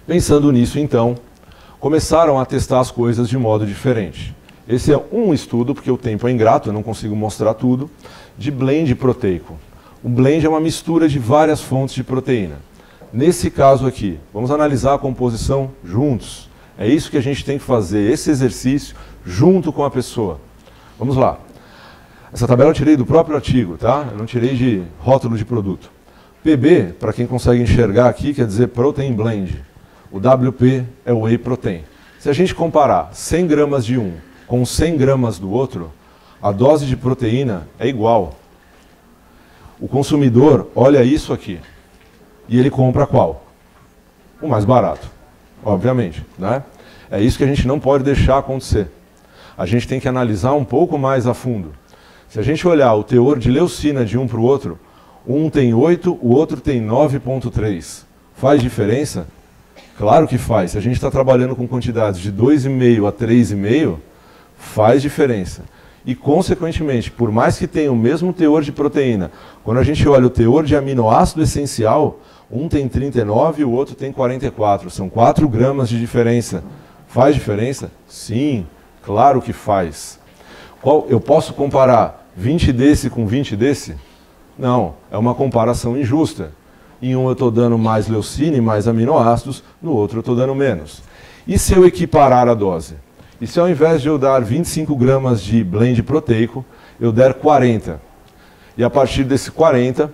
Pensando nisso, então, começaram a testar as coisas de modo diferente. Esse é um estudo, porque o tempo é ingrato, eu não consigo mostrar tudo, de blend proteico. Um blend é uma mistura de várias fontes de proteína. Nesse caso aqui, vamos analisar a composição juntos. É isso que a gente tem que fazer, esse exercício, junto com a pessoa. Vamos lá. Essa tabela eu tirei do próprio artigo, tá? Eu não tirei de rótulo de produto. PB, para quem consegue enxergar aqui, quer dizer Protein Blend. O WP é o Whey Protein. Se a gente comparar 100 gramas de um com 100 gramas do outro, a dose de proteína é igual. O consumidor olha isso aqui e ele compra qual? O mais barato, obviamente, né? É isso que a gente não pode deixar acontecer. A gente tem que analisar um pouco mais a fundo. Se a gente olhar o teor de leucina de um para o outro, um tem 8, o outro tem 9,3. Faz diferença? Claro que faz. Se a gente está trabalhando com quantidades de 2,5 a 3,5, faz diferença. E, consequentemente, por mais que tenha o mesmo teor de proteína, quando a gente olha o teor de aminoácido essencial, um tem 39 e o outro tem 44. São 4 gramas de diferença. Faz diferença? Sim, claro que faz. Eu posso comparar 20 desse com 20 desse? Não, é uma comparação injusta. Em um eu estou dando mais leucina e mais aminoácidos, no outro eu estou dando menos. E se eu equiparar a dose? E se ao invés de eu dar 25 gramas de blend proteico, eu der 40? E a partir desse 40,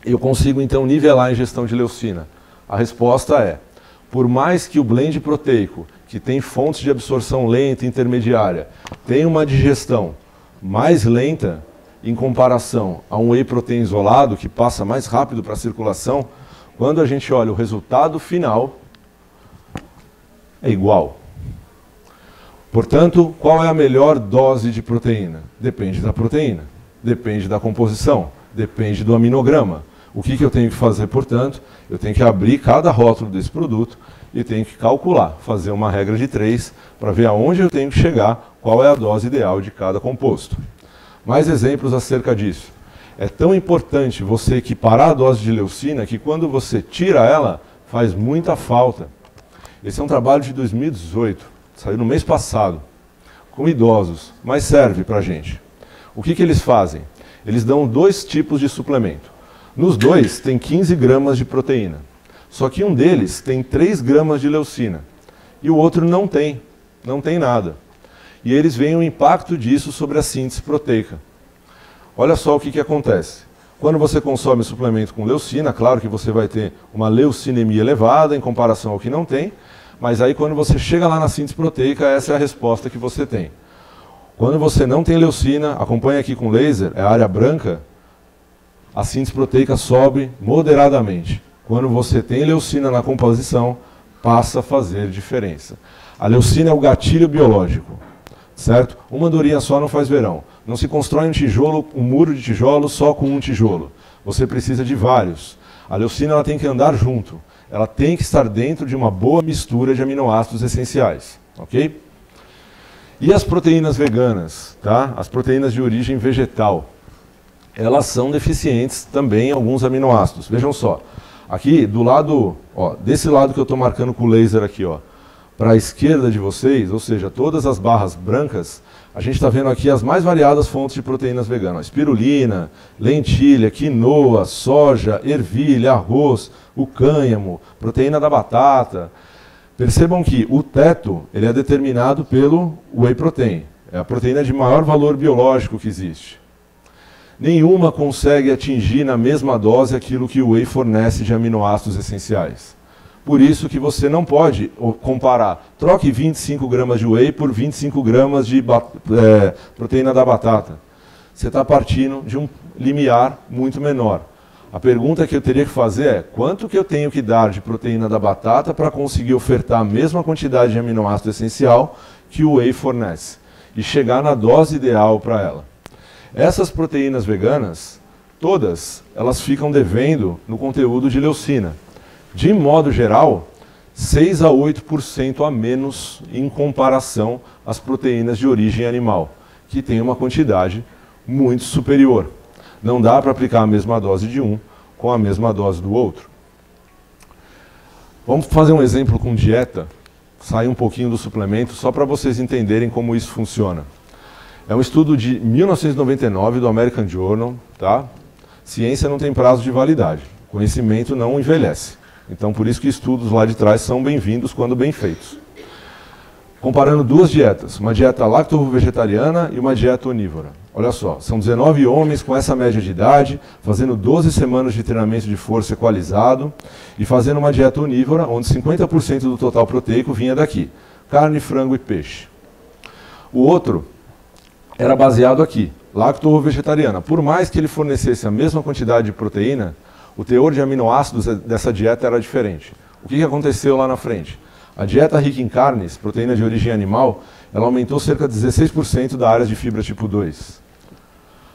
eu consigo então nivelar a ingestão de leucina? A resposta é, por mais que o blend proteico, que tem fontes de absorção lenta e intermediária, tenha uma digestão mais lenta em comparação a um whey protein isolado, que passa mais rápido para a circulação, quando a gente olha o resultado final, é igual. Portanto, qual é a melhor dose de proteína? Depende da proteína, depende da composição, depende do aminograma. O que eu tenho que fazer, portanto? Eu tenho que abrir cada rótulo desse produto e tenho que calcular, fazer uma regra de 3 para ver aonde eu tenho que chegar, qual é a dose ideal de cada composto. Mais exemplos acerca disso. É tão importante você equiparar a dose de leucina que quando você tira ela, faz muita falta. Esse é um trabalho de 2018, saiu no mês passado, com idosos, mas serve para a gente. O que eles fazem? Eles dão 2 tipos de suplemento. Nos 2 tem 15 gramas de proteína, só que um deles tem 3 gramas de leucina e o outro não tem nada. E eles veem o impacto disso sobre a síntese proteica. Olha só o que acontece. Quando você consome suplemento com leucina, claro que você vai ter uma leucinemia elevada em comparação ao que não tem, mas aí quando você chega lá na síntese proteica, essa é a resposta que você tem. Quando você não tem leucina, acompanha aqui com laser, é a área branca, a síntese proteica sobe moderadamente. Quando você tem leucina na composição, passa a fazer diferença. A leucina é o gatilho biológico, certo? Uma andorinha só não faz verão. Não se constrói um muro de tijolo só com um tijolo. Você precisa de vários. A leucina ela tem que andar junto. Ela tem que estar dentro de uma boa mistura de aminoácidos essenciais, ok? E as proteínas veganas, tá? As proteínas de origem vegetal, elas são deficientes também em alguns aminoácidos. Vejam só, aqui do lado, ó, desse lado que eu estou marcando com o laser aqui, ó, para a esquerda de vocês, ou seja, todas as barras brancas, a gente está vendo aqui as mais variadas fontes de proteínas veganas. Espirulina, lentilha, quinoa, soja, ervilha, arroz, o cânhamo, proteína da batata. Percebam que o teto ele é determinado pelo whey protein. É a proteína de maior valor biológico que existe. Nenhuma consegue atingir na mesma dose aquilo que o whey fornece de aminoácidos essenciais. Por isso que você não pode comparar, troque 25 gramas de whey por 25 gramas de proteína da batata. Você está partindo de um limiar muito menor. A pergunta que eu teria que fazer é, quanto que eu tenho que dar de proteína da batata para conseguir ofertar a mesma quantidade de aminoácido essencial que o whey fornece? E chegar na dose ideal para ela. Essas proteínas veganas, todas, elas ficam devendo no conteúdo de leucina. De modo geral, 6 a 8% a menos em comparação às proteínas de origem animal, que tem uma quantidade muito superior. Não dá para aplicar a mesma dose de um com a mesma dose do outro. Vamos fazer um exemplo com dieta, sair um pouquinho do suplemento, só para vocês entenderem como isso funciona. É um estudo de 1999 do American Journal, tá? Ciência não tem prazo de validade, conhecimento não envelhece. Então, por isso que estudos lá de trás são bem-vindos quando bem feitos. Comparando 2 dietas, uma dieta lacto-vegetariana e uma dieta onívora. Olha só, são 19 homens com essa média de idade, fazendo 12 semanas de treinamento de força equalizado e fazendo uma dieta onívora, onde 50% do total proteico vinha daqui, carne, frango e peixe. O outro era baseado aqui, lacto-vegetariana. Por mais que ele fornecesse a mesma quantidade de proteína, o teor de aminoácidos dessa dieta era diferente. O que aconteceu lá na frente? A dieta rica em carnes, proteína de origem animal, ela aumentou cerca de 16% da área de fibra tipo 2.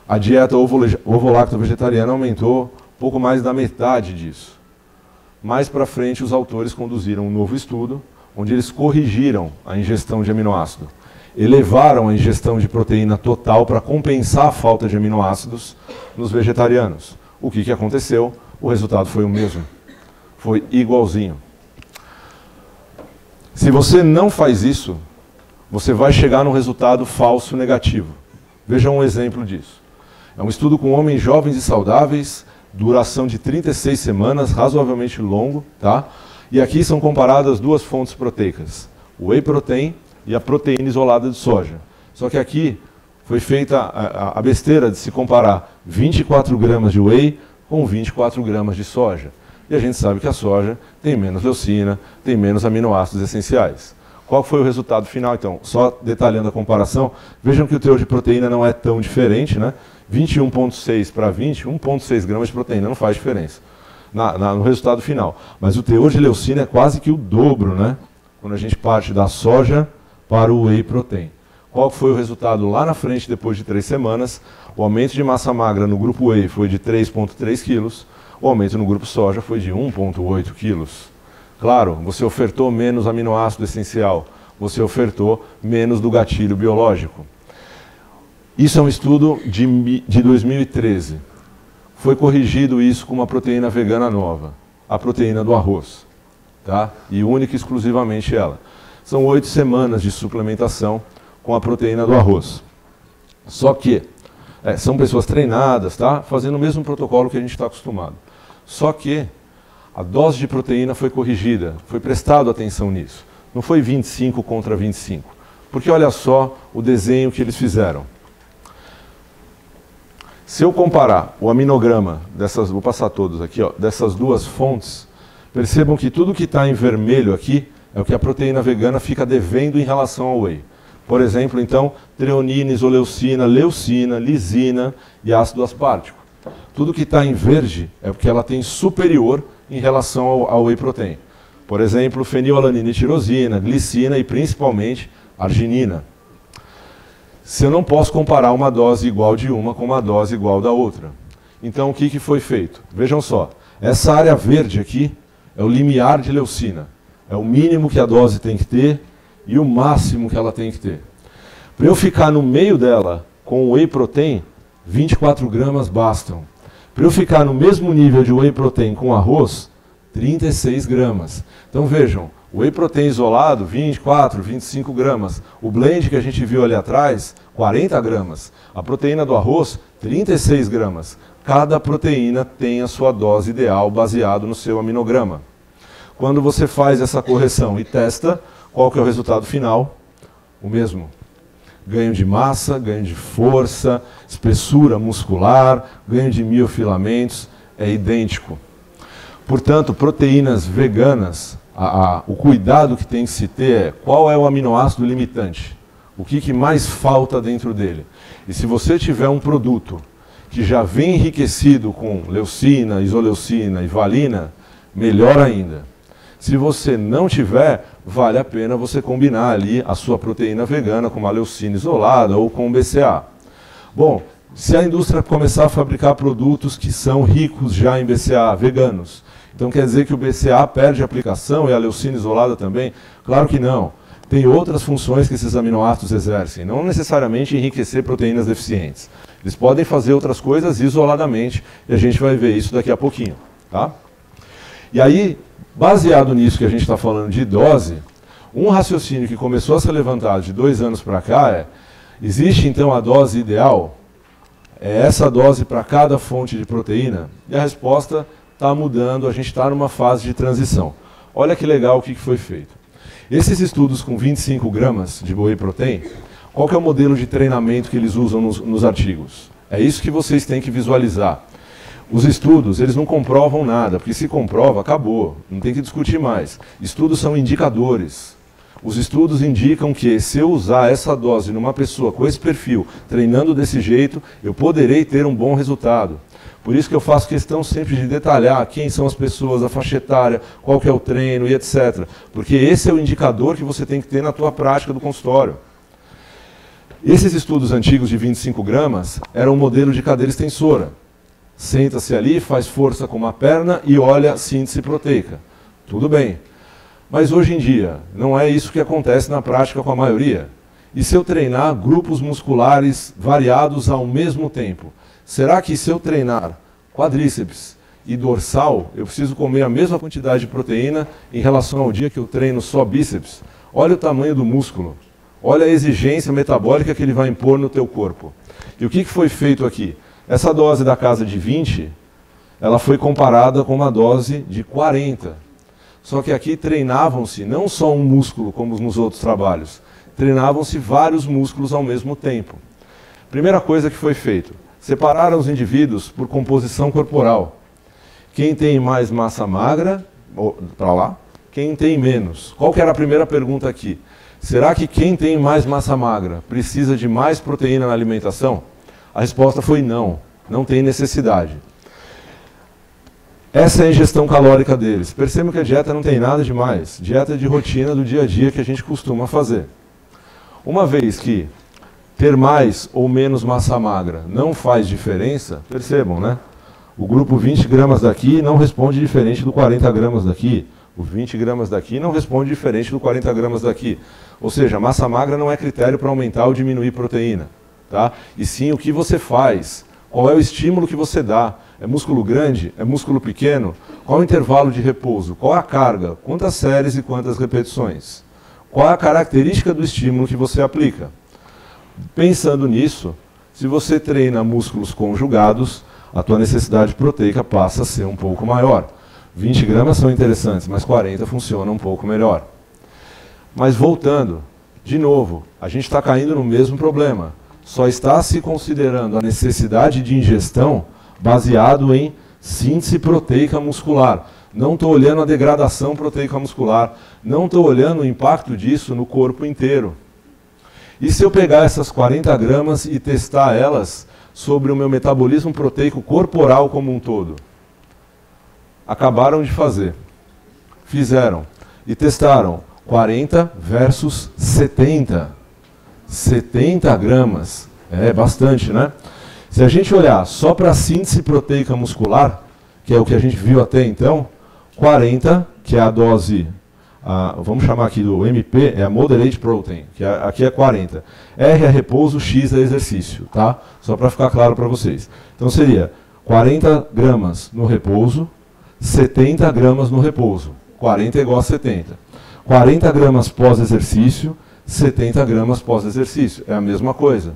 A dieta ovo-lacto-vegetariana aumentou pouco mais da metade disso. Mais para frente, os autores conduziram um novo estudo, onde eles corrigiram a ingestão de aminoácido. Elevaram a ingestão de proteína total para compensar a falta de aminoácidos nos vegetarianos. O que aconteceu? O resultado foi o mesmo. Foi igualzinho. Se você não faz isso, você vai chegar num resultado falso negativo. Veja um exemplo disso. É um estudo com homens jovens e saudáveis, duração de 36 semanas, razoavelmente longo, tá? E aqui são comparadas duas fontes proteicas, o whey protein e a proteína isolada de soja. Só que aqui foi feita a besteira de se comparar 24 gramas de whey com 24 gramas de soja. E a gente sabe que a soja tem menos leucina, tem menos aminoácidos essenciais. Qual foi o resultado final, então? Só detalhando a comparação, vejam que o teor de proteína não é tão diferente, né? 21,6 para 20, 1,6 gramas de proteína, não faz diferença no resultado final. Mas o teor de leucina é quase que o dobro, né? Quando a gente parte da soja para o whey protein. Qual foi o resultado lá na frente, depois de 3 semanas? O aumento de massa magra no grupo whey foi de 3,3 quilos, o aumento no grupo soja foi de 1,8 quilos. Claro, você ofertou menos aminoácido essencial, você ofertou menos do gatilho biológico. Isso é um estudo de 2013. Foi corrigido isso com uma proteína vegana nova, a proteína do arroz, tá? E única e exclusivamente ela. São 8 semanas de suplementação com a proteína do arroz. Só que são pessoas treinadas, tá? Fazendo o mesmo protocolo que a gente está acostumado. Só que a dose de proteína foi corrigida, foi prestado atenção nisso. Não foi 25 contra 25. Porque olha só o desenho que eles fizeram. Se eu comparar o aminograma dessas, vou passar todos aqui, ó, dessas duas fontes, percebam que tudo que está em vermelho aqui é o que a proteína vegana fica devendo em relação ao whey. Por exemplo, então, treonina, isoleucina, leucina, lisina e ácido aspartico. Tudo que está em verde é o que ela tem superior em relação ao whey protein. Por exemplo, fenilalanina e tirosina, glicina e principalmente arginina. Se eu não posso comparar uma dose igual de uma com uma dose igual da outra. Então o que foi feito? Vejam só, essa área verde aqui é o limiar de leucina. É o mínimo que a dose tem que ter e o máximo que ela tem que ter. Para eu ficar no meio dela com o whey protein, 24 gramas bastam. Para eu ficar no mesmo nível de whey protein com arroz, 36 gramas. Então vejam, o whey protein isolado, 24, 25 gramas. O blend que a gente viu ali atrás, 40 gramas. A proteína do arroz, 36 gramas. Cada proteína tem a sua dose ideal baseado no seu aminograma. Quando você faz essa correção e testa, qual que é o resultado final? O mesmo. Ganho de massa, ganho de força, espessura muscular, ganho de miofilamentos, é idêntico. Portanto, proteínas veganas, o cuidado que tem que se ter é qual é o aminoácido limitante, o que mais falta dentro dele. E se você tiver um produto que já vem enriquecido com leucina, isoleucina e valina, melhor ainda. Se você não tiver, vale a pena você combinar ali a sua proteína vegana com uma leucina isolada ou com BCA. Bom, se a indústria começar a fabricar produtos que são ricos já em BCA, veganos, então quer dizer que o BCA perde aplicação e a leucina isolada também? Claro que não. Tem outras funções que esses aminoácidos exercem, não necessariamente enriquecer proteínas deficientes. Eles podem fazer outras coisas isoladamente e a gente vai ver isso daqui a pouquinho. Tá? E aí, baseado nisso que a gente está falando de dose, um raciocínio que começou a ser levantado de 2 anos para cá existe então a dose ideal? É essa dose para cada fonte de proteína? E a resposta está mudando, a gente está numa fase de transição. Olha que legal o que foi feito. Esses estudos com 25 gramas de whey protein, qual que é o modelo de treinamento que eles usam nos artigos? É isso que vocês têm que visualizar. Os estudos, eles não comprovam nada, porque se comprova, acabou, não tem que discutir mais. Estudos são indicadores. Os estudos indicam que se eu usar essa dose numa pessoa com esse perfil, treinando desse jeito, eu poderei ter um bom resultado. Por isso que eu faço questão sempre de detalhar quem são as pessoas, a faixa etária, qual que é o treino e etc. Porque esse é o indicador que você tem que ter na tua prática do consultório. Esses estudos antigos de 25 gramas eram um modelo de cadeira extensora. Senta-se ali, faz força com uma perna e olha a síntese proteica. Tudo bem. Mas hoje em dia, não é isso que acontece na prática com a maioria. E se eu treinar grupos musculares variados ao mesmo tempo? Será que se eu treinar quadríceps e dorsal, eu preciso comer a mesma quantidade de proteína em relação ao dia que eu treino só bíceps? Olha o tamanho do músculo. Olha a exigência metabólica que ele vai impor no teu corpo. E o que foi feito aqui? Essa dose da casa de 20, ela foi comparada com uma dose de 40. Só que aqui treinavam-se não só um músculo, como nos outros trabalhos, treinavam-se vários músculos ao mesmo tempo. Primeira coisa que foi feito, separaram os indivíduos por composição corporal. Quem tem mais massa magra, para lá, quem tem menos. Qual que era a primeira pergunta aqui? Será que quem tem mais massa magra precisa de mais proteína na alimentação? A resposta foi não, não tem necessidade. Essa é a ingestão calórica deles. Percebam que a dieta não tem nada demais. Dieta de rotina do dia a dia que a gente costuma fazer. Uma vez que ter mais ou menos massa magra não faz diferença, percebam, né? O grupo 20 gramas daqui não responde diferente do 40 gramas daqui. O 20 gramas daqui não responde diferente do 40 gramas daqui. Ou seja, a massa magra não é critério para aumentar ou diminuir proteína. Tá? E sim o que você faz. Qual é o estímulo que você dá? É músculo grande? É músculo pequeno? Qual o intervalo de repouso? Qual a carga? Quantas séries e quantas repetições? Qual é a característica do estímulo que você aplica? Pensando nisso, se você treina músculos conjugados, a tua necessidade proteica passa a ser um pouco maior. 20 gramas são interessantes, mas 40 funciona um pouco melhor. Mas voltando, de novo, a gente está caindo no mesmo problema. Só está se considerando a necessidade de ingestão baseado em síntese proteica muscular. Não estou olhando a degradação proteica muscular. Não estou olhando o impacto disso no corpo inteiro. E se eu pegar essas 40 gramas e testar elas sobre o meu metabolismo proteico corporal como um todo? Acabaram de fazer. Fizeram. E testaram 40 versus 70. 70 gramas. É bastante, né? Se a gente olhar só para a síntese proteica muscular, que é o que a gente viu até então, 40, que é a dose, vamos chamar aqui do MP, é a Moderate Protein, que aqui é 40. R é repouso, X é exercício, tá? Só para ficar claro para vocês. Então seria 40 gramas no repouso, 70 gramas no repouso. 40 é igual a 70. 40 gramas pós-exercício, 70 gramas pós-exercício. É a mesma coisa.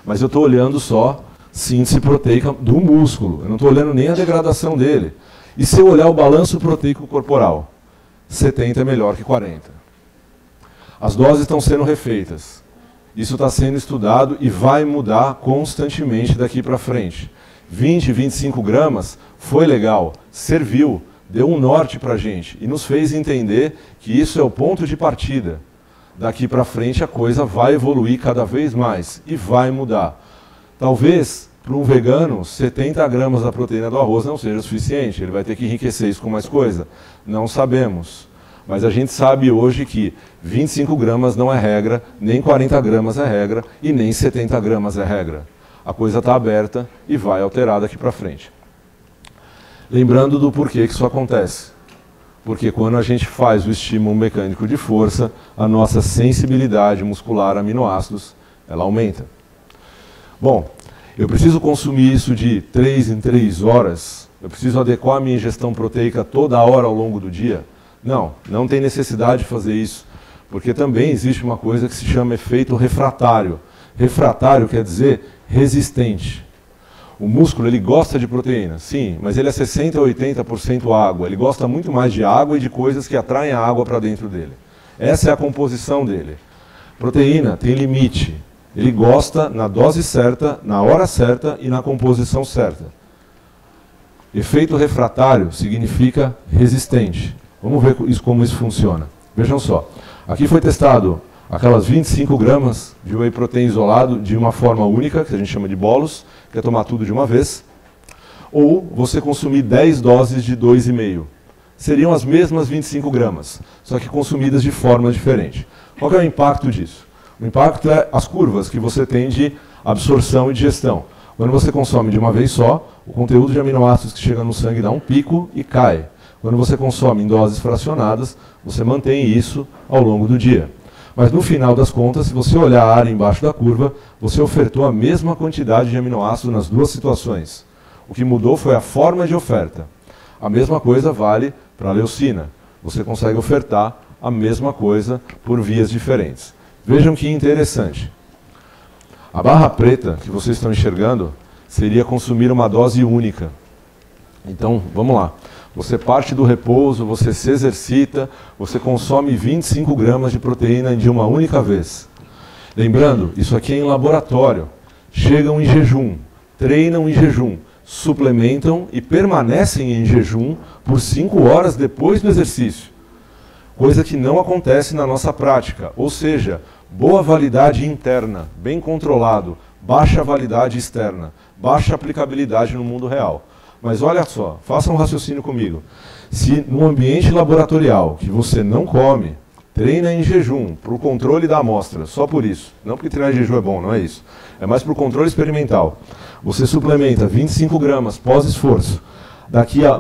Mas eu estou olhando só síntese proteica do músculo. Eu não estou olhando nem a degradação dele. E se eu olhar o balanço proteico corporal? 70 é melhor que 40. As doses estão sendo refeitas. Isso está sendo estudado e vai mudar constantemente daqui para frente. 20, 25 gramas foi legal, serviu, deu um norte para a gente e nos fez entender que isso é o ponto de partida. Daqui para frente a coisa vai evoluir cada vez mais e vai mudar. Talvez, para um vegano, 70 gramas da proteína do arroz não seja suficiente. Ele vai ter que enriquecer isso com mais coisa. Não sabemos. Mas a gente sabe hoje que 25 gramas não é regra, nem 40 gramas é regra e nem 70 gramas é regra. A coisa está aberta e vai alterar daqui para frente. Lembrando do porquê que isso acontece. Porque quando a gente faz o estímulo mecânico de força, a nossa sensibilidade muscular a aminoácidos, ela aumenta. Bom, eu preciso consumir isso de 3 em 3 horas? Eu preciso adequar a minha ingestão proteica toda hora ao longo do dia? Não, não tem necessidade de fazer isso. Porque também existe uma coisa que se chama efeito refratário. Refratário quer dizer resistente. O músculo ele gosta de proteína, sim, mas ele é 60% a 80% água. Ele gosta muito mais de água e de coisas que atraem a água para dentro dele. Essa é a composição dele. Proteína tem limite. Ele gosta na dose certa, na hora certa e na composição certa. Efeito refratário significa resistente. Vamos ver como isso funciona. Vejam só. Aqui foi testado aquelas 25 gramas de whey protein isolado de uma forma única, que a gente chama de bolos, que é tomar tudo de uma vez, ou você consumir 10 doses de 2,5. Seriam as mesmas 25 gramas, só que consumidas de forma diferente. Qual que é o impacto disso? O impacto é as curvas que você tem de absorção e digestão. Quando você consome de uma vez só, o conteúdo de aminoácidos que chega no sangue dá um pico e cai. Quando você consome em doses fracionadas, você mantém isso ao longo do dia. Mas no final das contas, se você olhar a área embaixo da curva, você ofertou a mesma quantidade de aminoácidos nas duas situações. O que mudou foi a forma de oferta. A mesma coisa vale para a leucina. Você consegue ofertar a mesma coisa por vias diferentes. Vejam que interessante. A barra preta que vocês estão enxergando seria consumir uma dose única. Então, vamos lá. Você parte do repouso, você se exercita, você consome 25 gramas de proteína de uma única vez. Lembrando, isso aqui é em laboratório. Chegam em jejum, treinam em jejum, suplementam e permanecem em jejum por 5 horas depois do exercício. Coisa que não acontece na nossa prática. Ou seja, boa validade interna, bem controlado, baixa validade externa, baixa aplicabilidade no mundo real. Mas olha só, faça um raciocínio comigo. Se no ambiente laboratorial, que você não come, treina em jejum, para o controle da amostra, só por isso, não porque treinar em jejum é bom, não é isso, é mais para o controle experimental, você suplementa 25 gramas pós-esforço,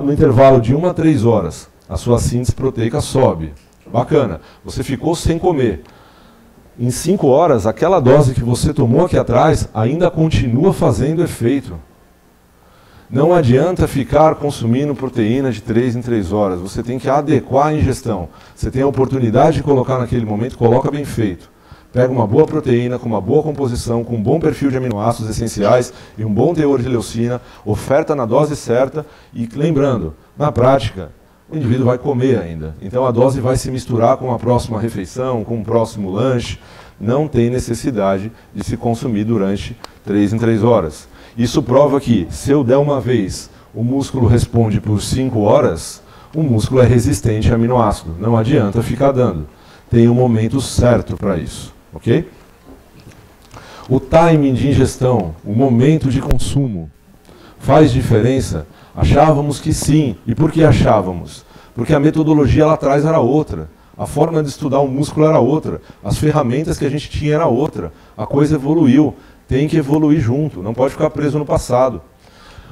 no intervalo de 1 a 3 horas, a sua síntese proteica sobe. Bacana, você ficou sem comer. Em 5 horas, aquela dose que você tomou aqui atrás ainda continua fazendo efeito. Não adianta ficar consumindo proteína de 3 em 3 horas. Você tem que adequar a ingestão. Você tem a oportunidade de colocar naquele momento, coloca bem feito. Pega uma boa proteína, com uma boa composição, com um bom perfil de aminoácidos essenciais e um bom teor de leucina, oferta na dose certa e, lembrando, na prática, o indivíduo vai comer ainda. Então a dose vai se misturar com a próxima refeição, com o próximo lanche. Não tem necessidade de se consumir durante 3 em 3 horas. Isso prova que, se eu der uma vez, o músculo responde por 5 horas, o músculo é resistente a aminoácido. Não adianta ficar dando. Tem um momento certo para isso. Ok? O timing de ingestão, o momento de consumo, faz diferença? Achávamos que sim. E por que achávamos? Porque a metodologia lá atrás era outra. A forma de estudar o músculo era outra. As ferramentas que a gente tinha era outra. A coisa evoluiu. Tem que evoluir junto, não pode ficar preso no passado.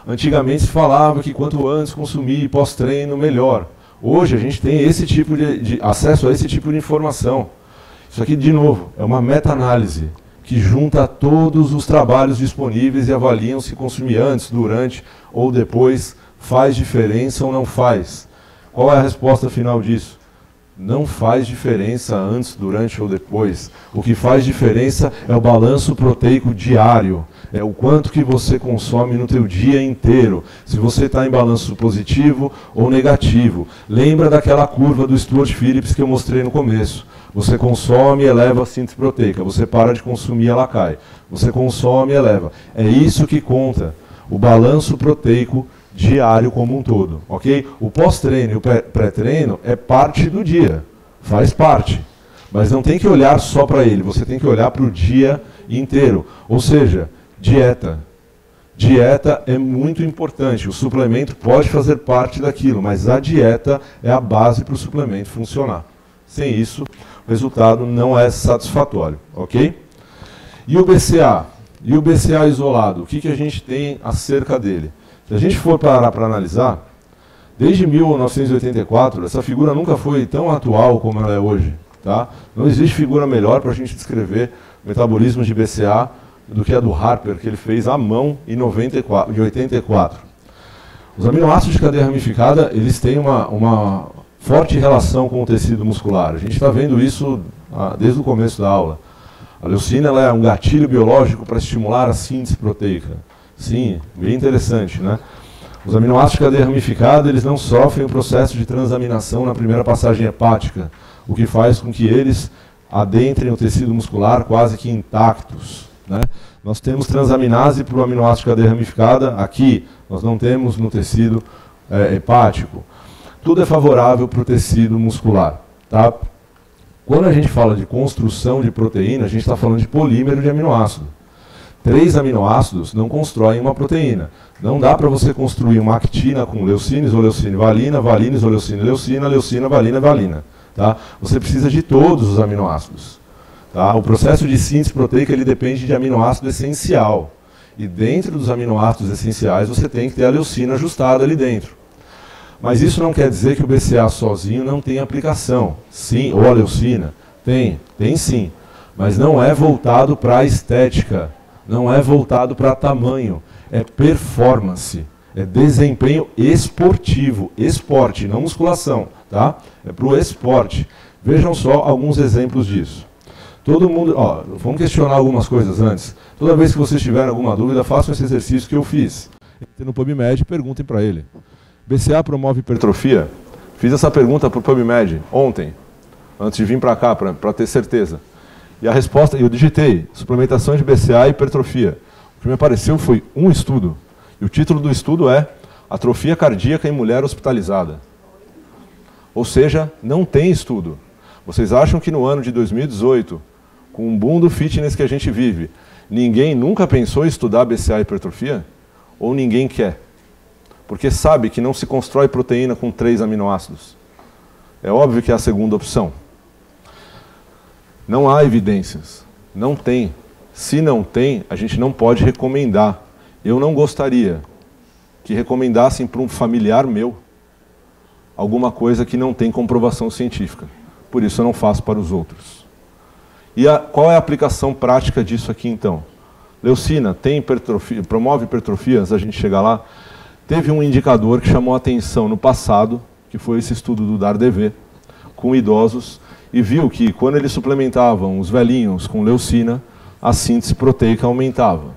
Antigamente se falava que quanto antes consumir pós-treino, melhor. Hoje a gente tem esse tipo de acesso a esse tipo de informação. Isso aqui, de novo, é uma meta-análise que junta todos os trabalhos disponíveis e avaliam se consumir antes, durante ou depois faz diferença ou não faz. Qual é a resposta final disso? Não faz diferença antes, durante ou depois. O que faz diferença é o balanço proteico diário. É o quanto que você consome no teu dia inteiro. Se você está em balanço positivo ou negativo. Lembra daquela curva do Stuart Phillips que eu mostrei no começo. Você consome e eleva a síntese proteica. Você para de consumir, ela cai. Você consome e eleva. É isso que conta. O balanço proteico diário como um todo, ok? O pós-treino e o pré-treino é parte do dia, faz parte. Mas não tem que olhar só para ele, você tem que olhar para o dia inteiro. Ou seja, dieta. Dieta é muito importante, o suplemento pode fazer parte daquilo, mas a dieta é a base para o suplemento funcionar. Sem isso, o resultado não é satisfatório, ok? E o BCA? E o BCA isolado? O que a gente tem acerca dele? Se a gente for parar para analisar, desde 1984, essa figura nunca foi tão atual como ela é hoje. Tá? Não existe figura melhor para a gente descrever o metabolismo de BCA do que a do Harper, que ele fez à mão em 84. Os aminoácidos de cadeia ramificada, eles têm uma forte relação com o tecido muscular. A gente está vendo isso desde o começo da aula. A leucina ela é um gatilho biológico para estimular a síntese proteica. Sim, bem interessante, né? Os aminoácidos de cadeia ramificada, eles não sofrem o processo de transaminação na primeira passagem hepática, o que faz com que eles adentrem o tecido muscular quase que intactos, né? Nós temos transaminase para o aminoácido de cadeia ramificada, aqui nós não temos no tecido hepático. Tudo é favorável para o tecido muscular, tá? Quando a gente fala de construção de proteína, a gente está falando de polímero de aminoácido. 3 aminoácidos não constroem uma proteína. Não dá para você construir uma actina com leucina, isoleucina, valina, valina, isoleucina, leucina, leucina, valina, valina. Tá? Você precisa de todos os aminoácidos. Tá? O processo de síntese proteica ele depende de aminoácido essencial. E dentro dos aminoácidos essenciais você tem que ter a leucina ajustada ali dentro. Mas isso não quer dizer que o BCA sozinho não tem aplicação. Sim, ou a leucina. Tem sim. Mas não é voltado para a estética. Não é voltado para tamanho, é performance, é desempenho esportivo, esporte, não musculação, tá? É para o esporte. Vejam só alguns exemplos disso. Todo mundo, vamos questionar algumas coisas antes. Toda vez que vocês tiverem alguma dúvida, façam esse exercício que eu fiz. No PubMed, perguntem para ele. BCA promove hipertrofia? Fiz essa pergunta para o PubMed ontem, antes de vir para cá, para ter certeza. E a resposta, eu digitei, suplementação de BCA e hipertrofia. O que me apareceu foi um estudo. E o título do estudo é Atrofia Cardíaca em Mulher Hospitalizada. Ou seja, não tem estudo. Vocês acham que no ano de 2018, com o boom do fitness que a gente vive, ninguém nunca pensou em estudar BCA e hipertrofia? Ou ninguém quer? Porque sabe que não se constrói proteína com 3 aminoácidos. É óbvio que é a segunda opção. Não há evidências. Não tem. Se não tem, a gente não pode recomendar. Eu não gostaria que recomendassem para um familiar meu alguma coisa que não tem comprovação científica. Por isso eu não faço para os outros. E qual é a aplicação prática disso aqui então? Leucina tem hipertrofia, promove hipertrofias, a gente chega lá. Teve um indicador que chamou a atenção no passado, que foi esse estudo do DAR-DV, com idosos, e viu que quando eles suplementavam os velhinhos com leucina, a síntese proteica aumentava.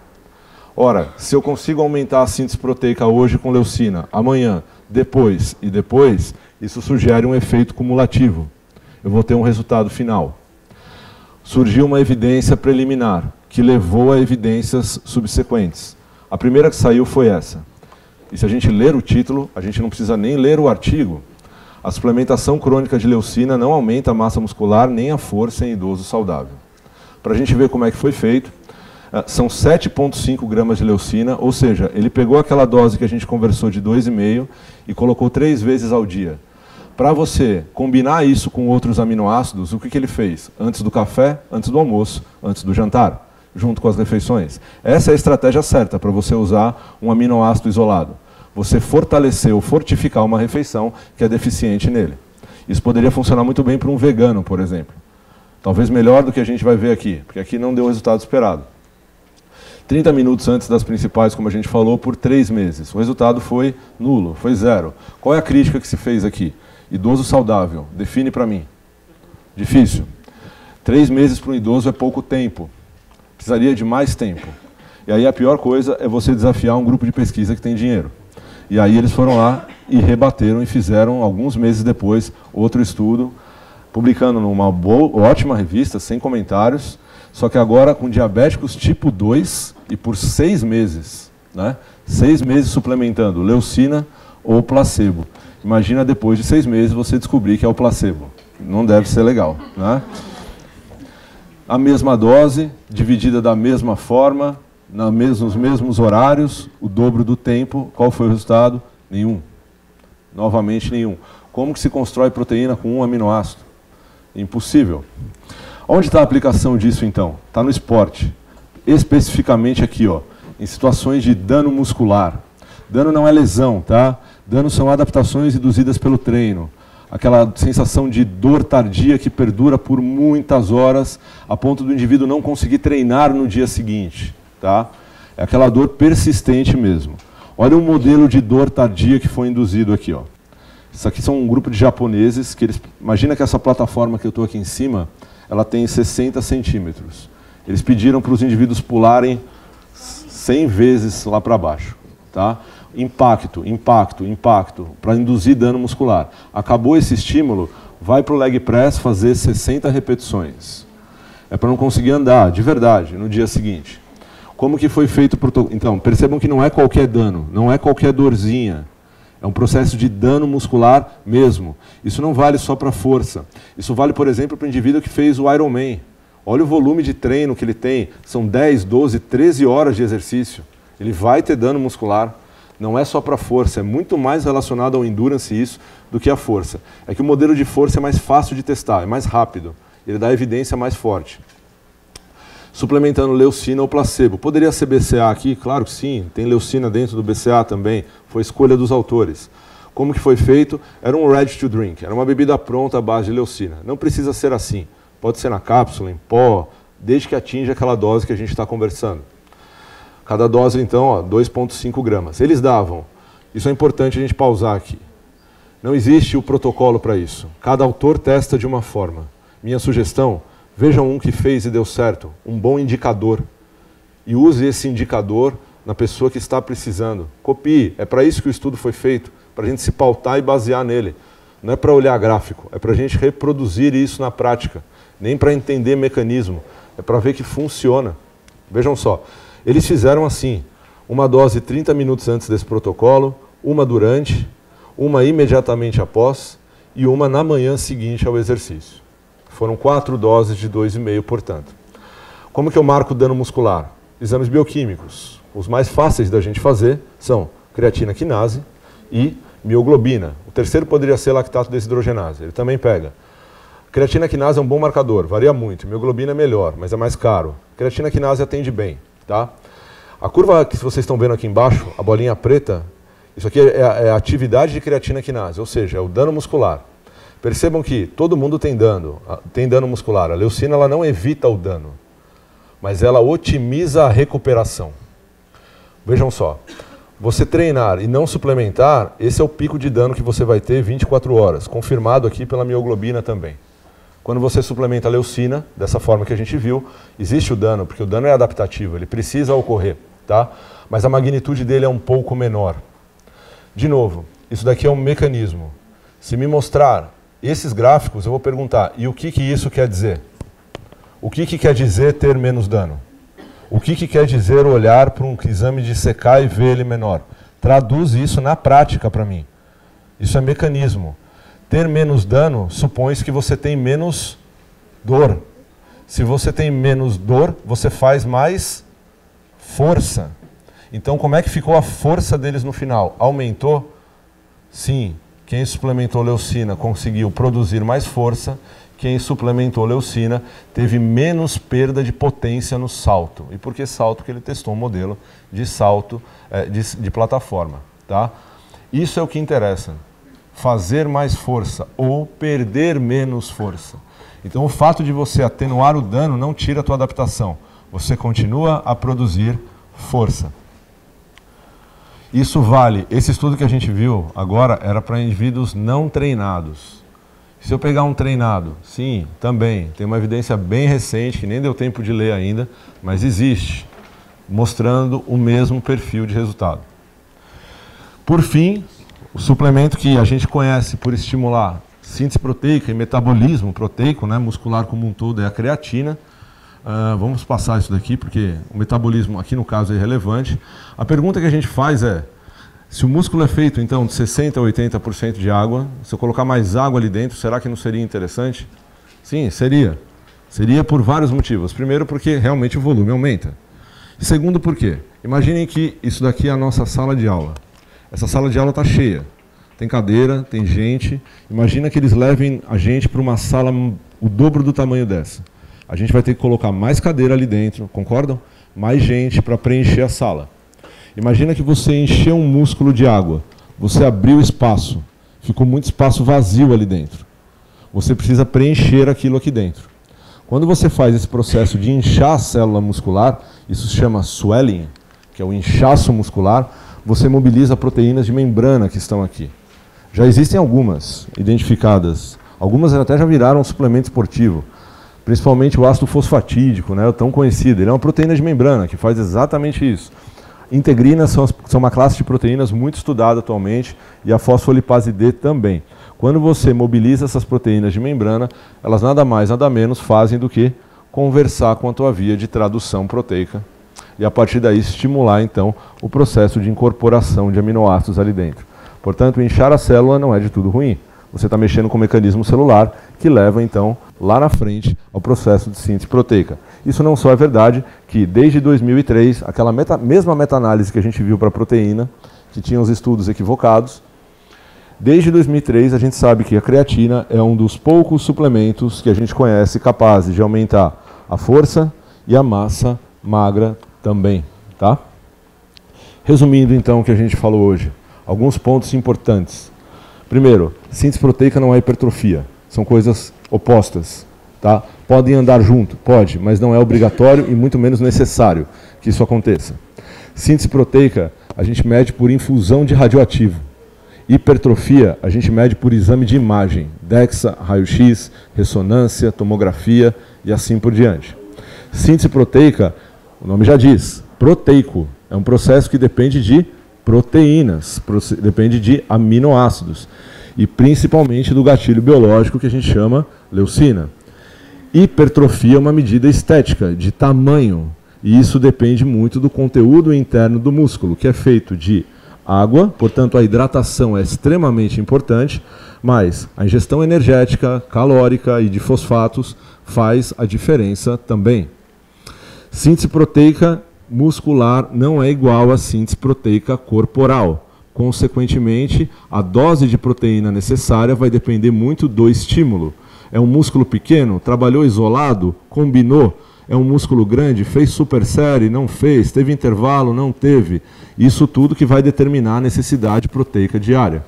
Ora, se eu consigo aumentar a síntese proteica hoje com leucina, amanhã, depois e depois, isso sugere um efeito cumulativo. Eu vou ter um resultado final. Surgiu uma evidência preliminar, que levou a evidências subsequentes. A primeira que saiu foi essa. E se a gente ler o título, a gente não precisa nem ler o artigo. A suplementação crônica de leucina não aumenta a massa muscular nem a força em idoso saudável. Para a gente ver como é que foi feito, são 7,5 gramas de leucina, ou seja, ele pegou aquela dose que a gente conversou de 2,5 e colocou 3 vezes ao dia. Para você combinar isso com outros aminoácidos, o que ele fez? Antes do café, antes do almoço, antes do jantar, junto com as refeições. Essa é a estratégia certa para você usar um aminoácido isolado. Você fortalecer ou fortificar uma refeição que é deficiente nele. Isso poderia funcionar muito bem para um vegano, por exemplo. Talvez melhor do que a gente vai ver aqui, porque aqui não deu o resultado esperado. 30 minutos antes das principais, como a gente falou, por 3 meses. O resultado foi nulo, foi 0. Qual é a crítica que se fez aqui? Idoso saudável, define para mim. Difícil. 3 meses para um idoso é pouco tempo. Precisaria de mais tempo. E aí a pior coisa é você desafiar um grupo de pesquisa que tem dinheiro. E aí eles foram lá e rebateram e fizeram, alguns meses depois, outro estudo, publicando numa ótima revista, sem comentários, só que agora com diabéticos tipo 2 e por 6 meses. Né? 6 meses suplementando leucina ou placebo. Imagina depois de 6 meses você descobrir que é o placebo. Não deve ser legal. Né? A mesma dose, dividida da mesma forma, nos mesmos horários, o dobro do tempo. Qual foi o resultado? Nenhum. Novamente nenhum. Como que se constrói proteína com um aminoácido? Impossível. Onde está a aplicação disso então? Está no esporte. Especificamente aqui, em situações de dano muscular. Dano não é lesão, tá? Dano são adaptações induzidas pelo treino. Aquela sensação de dor tardia que perdura por muitas horas, a ponto do indivíduo não conseguir treinar no dia seguinte. Tá? É aquela dor persistente mesmo. Olha o modelo de dor tardia que foi induzido aqui. Isso aqui são um grupo de japoneses, que imagina que essa plataforma que eu estou aqui em cima, ela tem 60 centímetros. Eles pediram para os indivíduos pularem 100 vezes lá para baixo. Tá? Impacto, impacto, impacto, para induzir dano muscular. Acabou esse estímulo, vai para o leg press fazer 60 repetições. É para não conseguir andar, de verdade, no dia seguinte. Como que foi feito o protocolo? Então, percebam que não é qualquer dano, não é qualquer dorzinha. É um processo de dano muscular mesmo. Isso não vale só para força. Isso vale, por exemplo, para o indivíduo que fez o Ironman. Olha o volume de treino que ele tem. São 10, 12, 13 horas de exercício. Ele vai ter dano muscular. Não é só para força, é muito mais relacionado ao endurance isso do que a força. É que o modelo de força é mais fácil de testar, é mais rápido. Ele dá evidência mais forte. Suplementando leucina ou placebo. Poderia ser BCA aqui? Claro que sim. Tem leucina dentro do BCA também. Foi escolha dos autores. Como que foi feito? Era um ready to drink. Era uma bebida pronta à base de leucina. Não precisa ser assim. Pode ser na cápsula, em pó, desde que atinja aquela dose que a gente está conversando. Cada dose, então, 2,5 gramas. Eles davam. Isso é importante a gente pausar aqui. Não existe o protocolo para isso. Cada autor testa de uma forma. Minha sugestão, Vejam um que fez e deu certo, um bom indicador. E use esse indicador na pessoa que está precisando. Copie, é para isso que o estudo foi feito, para a gente se pautar e basear nele. Não é para olhar gráfico, é para a gente reproduzir isso na prática. Nem para entender mecanismo, é para ver que funciona. Vejam só, eles fizeram assim, uma dose 30 minutos antes desse protocolo, uma durante, uma imediatamente após e uma na manhã seguinte ao exercício. Foram 4 doses de 2,5, portanto. Como que eu marco o dano muscular? Exames bioquímicos. Os mais fáceis da gente fazer são creatina quinase e mioglobina. O terceiro poderia ser lactato desidrogenase, ele também pega. Creatina quinase é um bom marcador, varia muito. Mioglobina é melhor, mas é mais caro. Creatina quinase atende bem, tá? A curva que vocês estão vendo aqui embaixo, a bolinha preta, isso aqui é a atividade de creatina quinase, ou seja, é o dano muscular. Percebam que todo mundo tem dano muscular. A leucina ela não evita o dano, mas ela otimiza a recuperação. Vejam só, você treinar e não suplementar, esse é o pico de dano que você vai ter 24 horas, confirmado aqui pela mioglobina também. Quando você suplementa a leucina, dessa forma que a gente viu, existe o dano, porque o dano é adaptativo, ele precisa ocorrer, tá? Mas a magnitude dele é um pouco menor. De novo, isso daqui é um mecanismo. Se me mostrar esses gráficos, eu vou perguntar, e o que isso quer dizer? O que quer dizer ter menos dano? O que quer dizer olhar para um exame de CK e ver ele menor? Traduz isso na prática para mim. Isso é mecanismo. Ter menos dano supõe que você tem menos dor. Se você tem menos dor, você faz mais força. Então, como é que ficou a força deles no final? Aumentou? Sim. Quem suplementou leucina conseguiu produzir mais força. Quem suplementou leucina teve menos perda de potência no salto. E por que salto? Porque ele testou um modelo de salto de plataforma. Tá? Isso é o que interessa. Fazer mais força ou perder menos força. Então o fato de você atenuar o dano não tira a tua adaptação. Você continua a produzir força. Isso vale, esse estudo que a gente viu agora era para indivíduos não treinados. Se eu pegar um treinado, sim, também, tem uma evidência bem recente, que nem deu tempo de ler ainda, mas existe, mostrando o mesmo perfil de resultado. Por fim, o suplemento que a gente conhece por estimular síntese proteica e metabolismo proteico, né, muscular como um todo, é a creatina. Vamos passar isso daqui, porque o metabolismo aqui no caso é irrelevante. A pergunta que a gente faz é, se o músculo é feito então de 60% a 80% de água, se eu colocar mais água ali dentro, será que não seria interessante? Sim, seria. Seria por vários motivos. Primeiro, porque realmente o volume aumenta. Segundo, por quê? Imaginem que isso daqui é a nossa sala de aula. Essa sala de aula está cheia. Tem cadeira, tem gente. Imagina que eles levem a gente para uma sala o dobro do tamanho dessa. A gente vai ter que colocar mais cadeira ali dentro, concordam? Mais gente para preencher a sala. Imagina que você encheu um músculo de água. Você abriu espaço. Ficou muito espaço vazio ali dentro. Você precisa preencher aquilo aqui dentro. Quando você faz esse processo de inchar a célula muscular, isso se chama swelling, que é o inchaço muscular, você mobiliza proteínas de membrana que estão aqui. Já existem algumas identificadas. Algumas até já viraram um suplemento esportivo. Principalmente o ácido fosfatídico, né, o tão conhecido. Ele é uma proteína de membrana que faz exatamente isso. Integrinas são uma classe de proteínas muito estudada atualmente e a fosfolipase D também. Quando você mobiliza essas proteínas de membrana, elas nada mais, nada menos fazem do que conversar com a tua via de tradução proteica e a partir daí estimular então o processo de incorporação de aminoácidos ali dentro. Portanto, inchar a célula não é de tudo ruim. Você está mexendo com o mecanismo celular que leva então lá na frente ao processo de síntese proteica. Isso não só é verdade que desde 2003, aquela mesma meta-análise que a gente viu para a proteína, que tinha os estudos equivocados, desde 2003 a gente sabe que a creatina é um dos poucos suplementos que a gente conhece capazes de aumentar a força e a massa magra também, tá? Resumindo então o que a gente falou hoje, alguns pontos importantes. Primeiro, síntese proteica não é hipertrofia, são coisas opostas, tá? Podem andar junto, pode, mas não é obrigatório e muito menos necessário que isso aconteça. Síntese proteica a gente mede por infusão de radioativo. Hipertrofia, a gente mede por exame de imagem, DEXA, raio-x, ressonância, tomografia e assim por diante. Síntese proteica, o nome já diz, proteico, é um processo que depende de proteínas, depende de aminoácidos e principalmente do gatilho biológico que a gente chama leucina. Hipertrofia é uma medida estética, de tamanho, e isso depende muito do conteúdo interno do músculo, que é feito de água, portanto a hidratação é extremamente importante, mas a ingestão energética, calórica e de fosfatos faz a diferença também. Síntese proteica muscular não é igual à síntese proteica corporal. Consequentemente, a dose de proteína necessária vai depender muito do estímulo. É um músculo pequeno? Trabalhou isolado? Combinou? É um músculo grande? Fez supersérie? Não fez? Teve intervalo? Não teve? Isso tudo que vai determinar a necessidade proteica diária.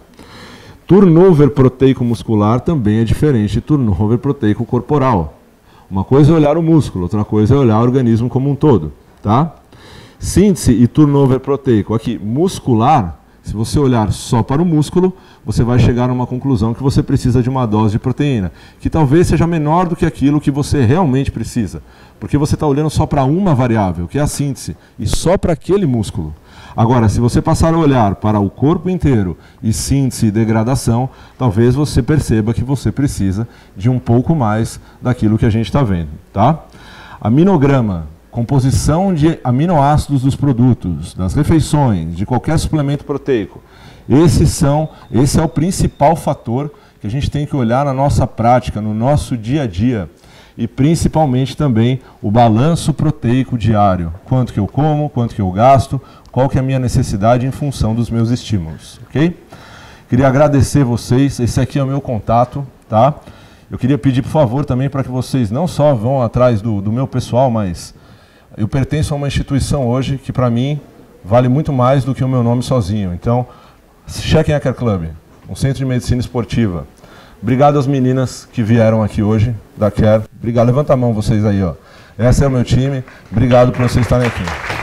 Turnover proteico muscular também é diferente de turnover proteico corporal. Uma coisa é olhar o músculo, outra coisa é olhar o organismo como um todo. Tá? Síntese e turnover proteico. Aqui, muscular, se você olhar só para o músculo, você vai chegar a uma conclusão que você precisa de uma dose de proteína, que talvez seja menor do que aquilo que você realmente precisa, porque você está olhando só para uma variável, que é a síntese, e só para aquele músculo. Agora, se você passar a olhar para o corpo inteiro e síntese e degradação, talvez você perceba que você precisa de um pouco mais daquilo que a gente está vendo. Tá? Aminograma. Composição de aminoácidos dos produtos, das refeições, de qualquer suplemento proteico. Esse é o principal fator que a gente tem que olhar na nossa prática, no nosso dia a dia. E principalmente também o balanço proteico diário. Quanto que eu como, quanto que eu gasto, qual que é a minha necessidade em função dos meus estímulos. Ok? Queria agradecer vocês, esse aqui é o meu contato, tá? Eu queria pedir, por favor, também para que vocês não só vão atrás do meu pessoal, mas eu pertenço a uma instituição hoje que, para mim, vale muito mais do que o meu nome sozinho. Então, chequem a Care Club, um centro de medicina esportiva. Obrigado às meninas que vieram aqui hoje, da Care. Obrigado, levanta a mão vocês aí, ó. Esse é o meu time. Obrigado por vocês estarem aqui.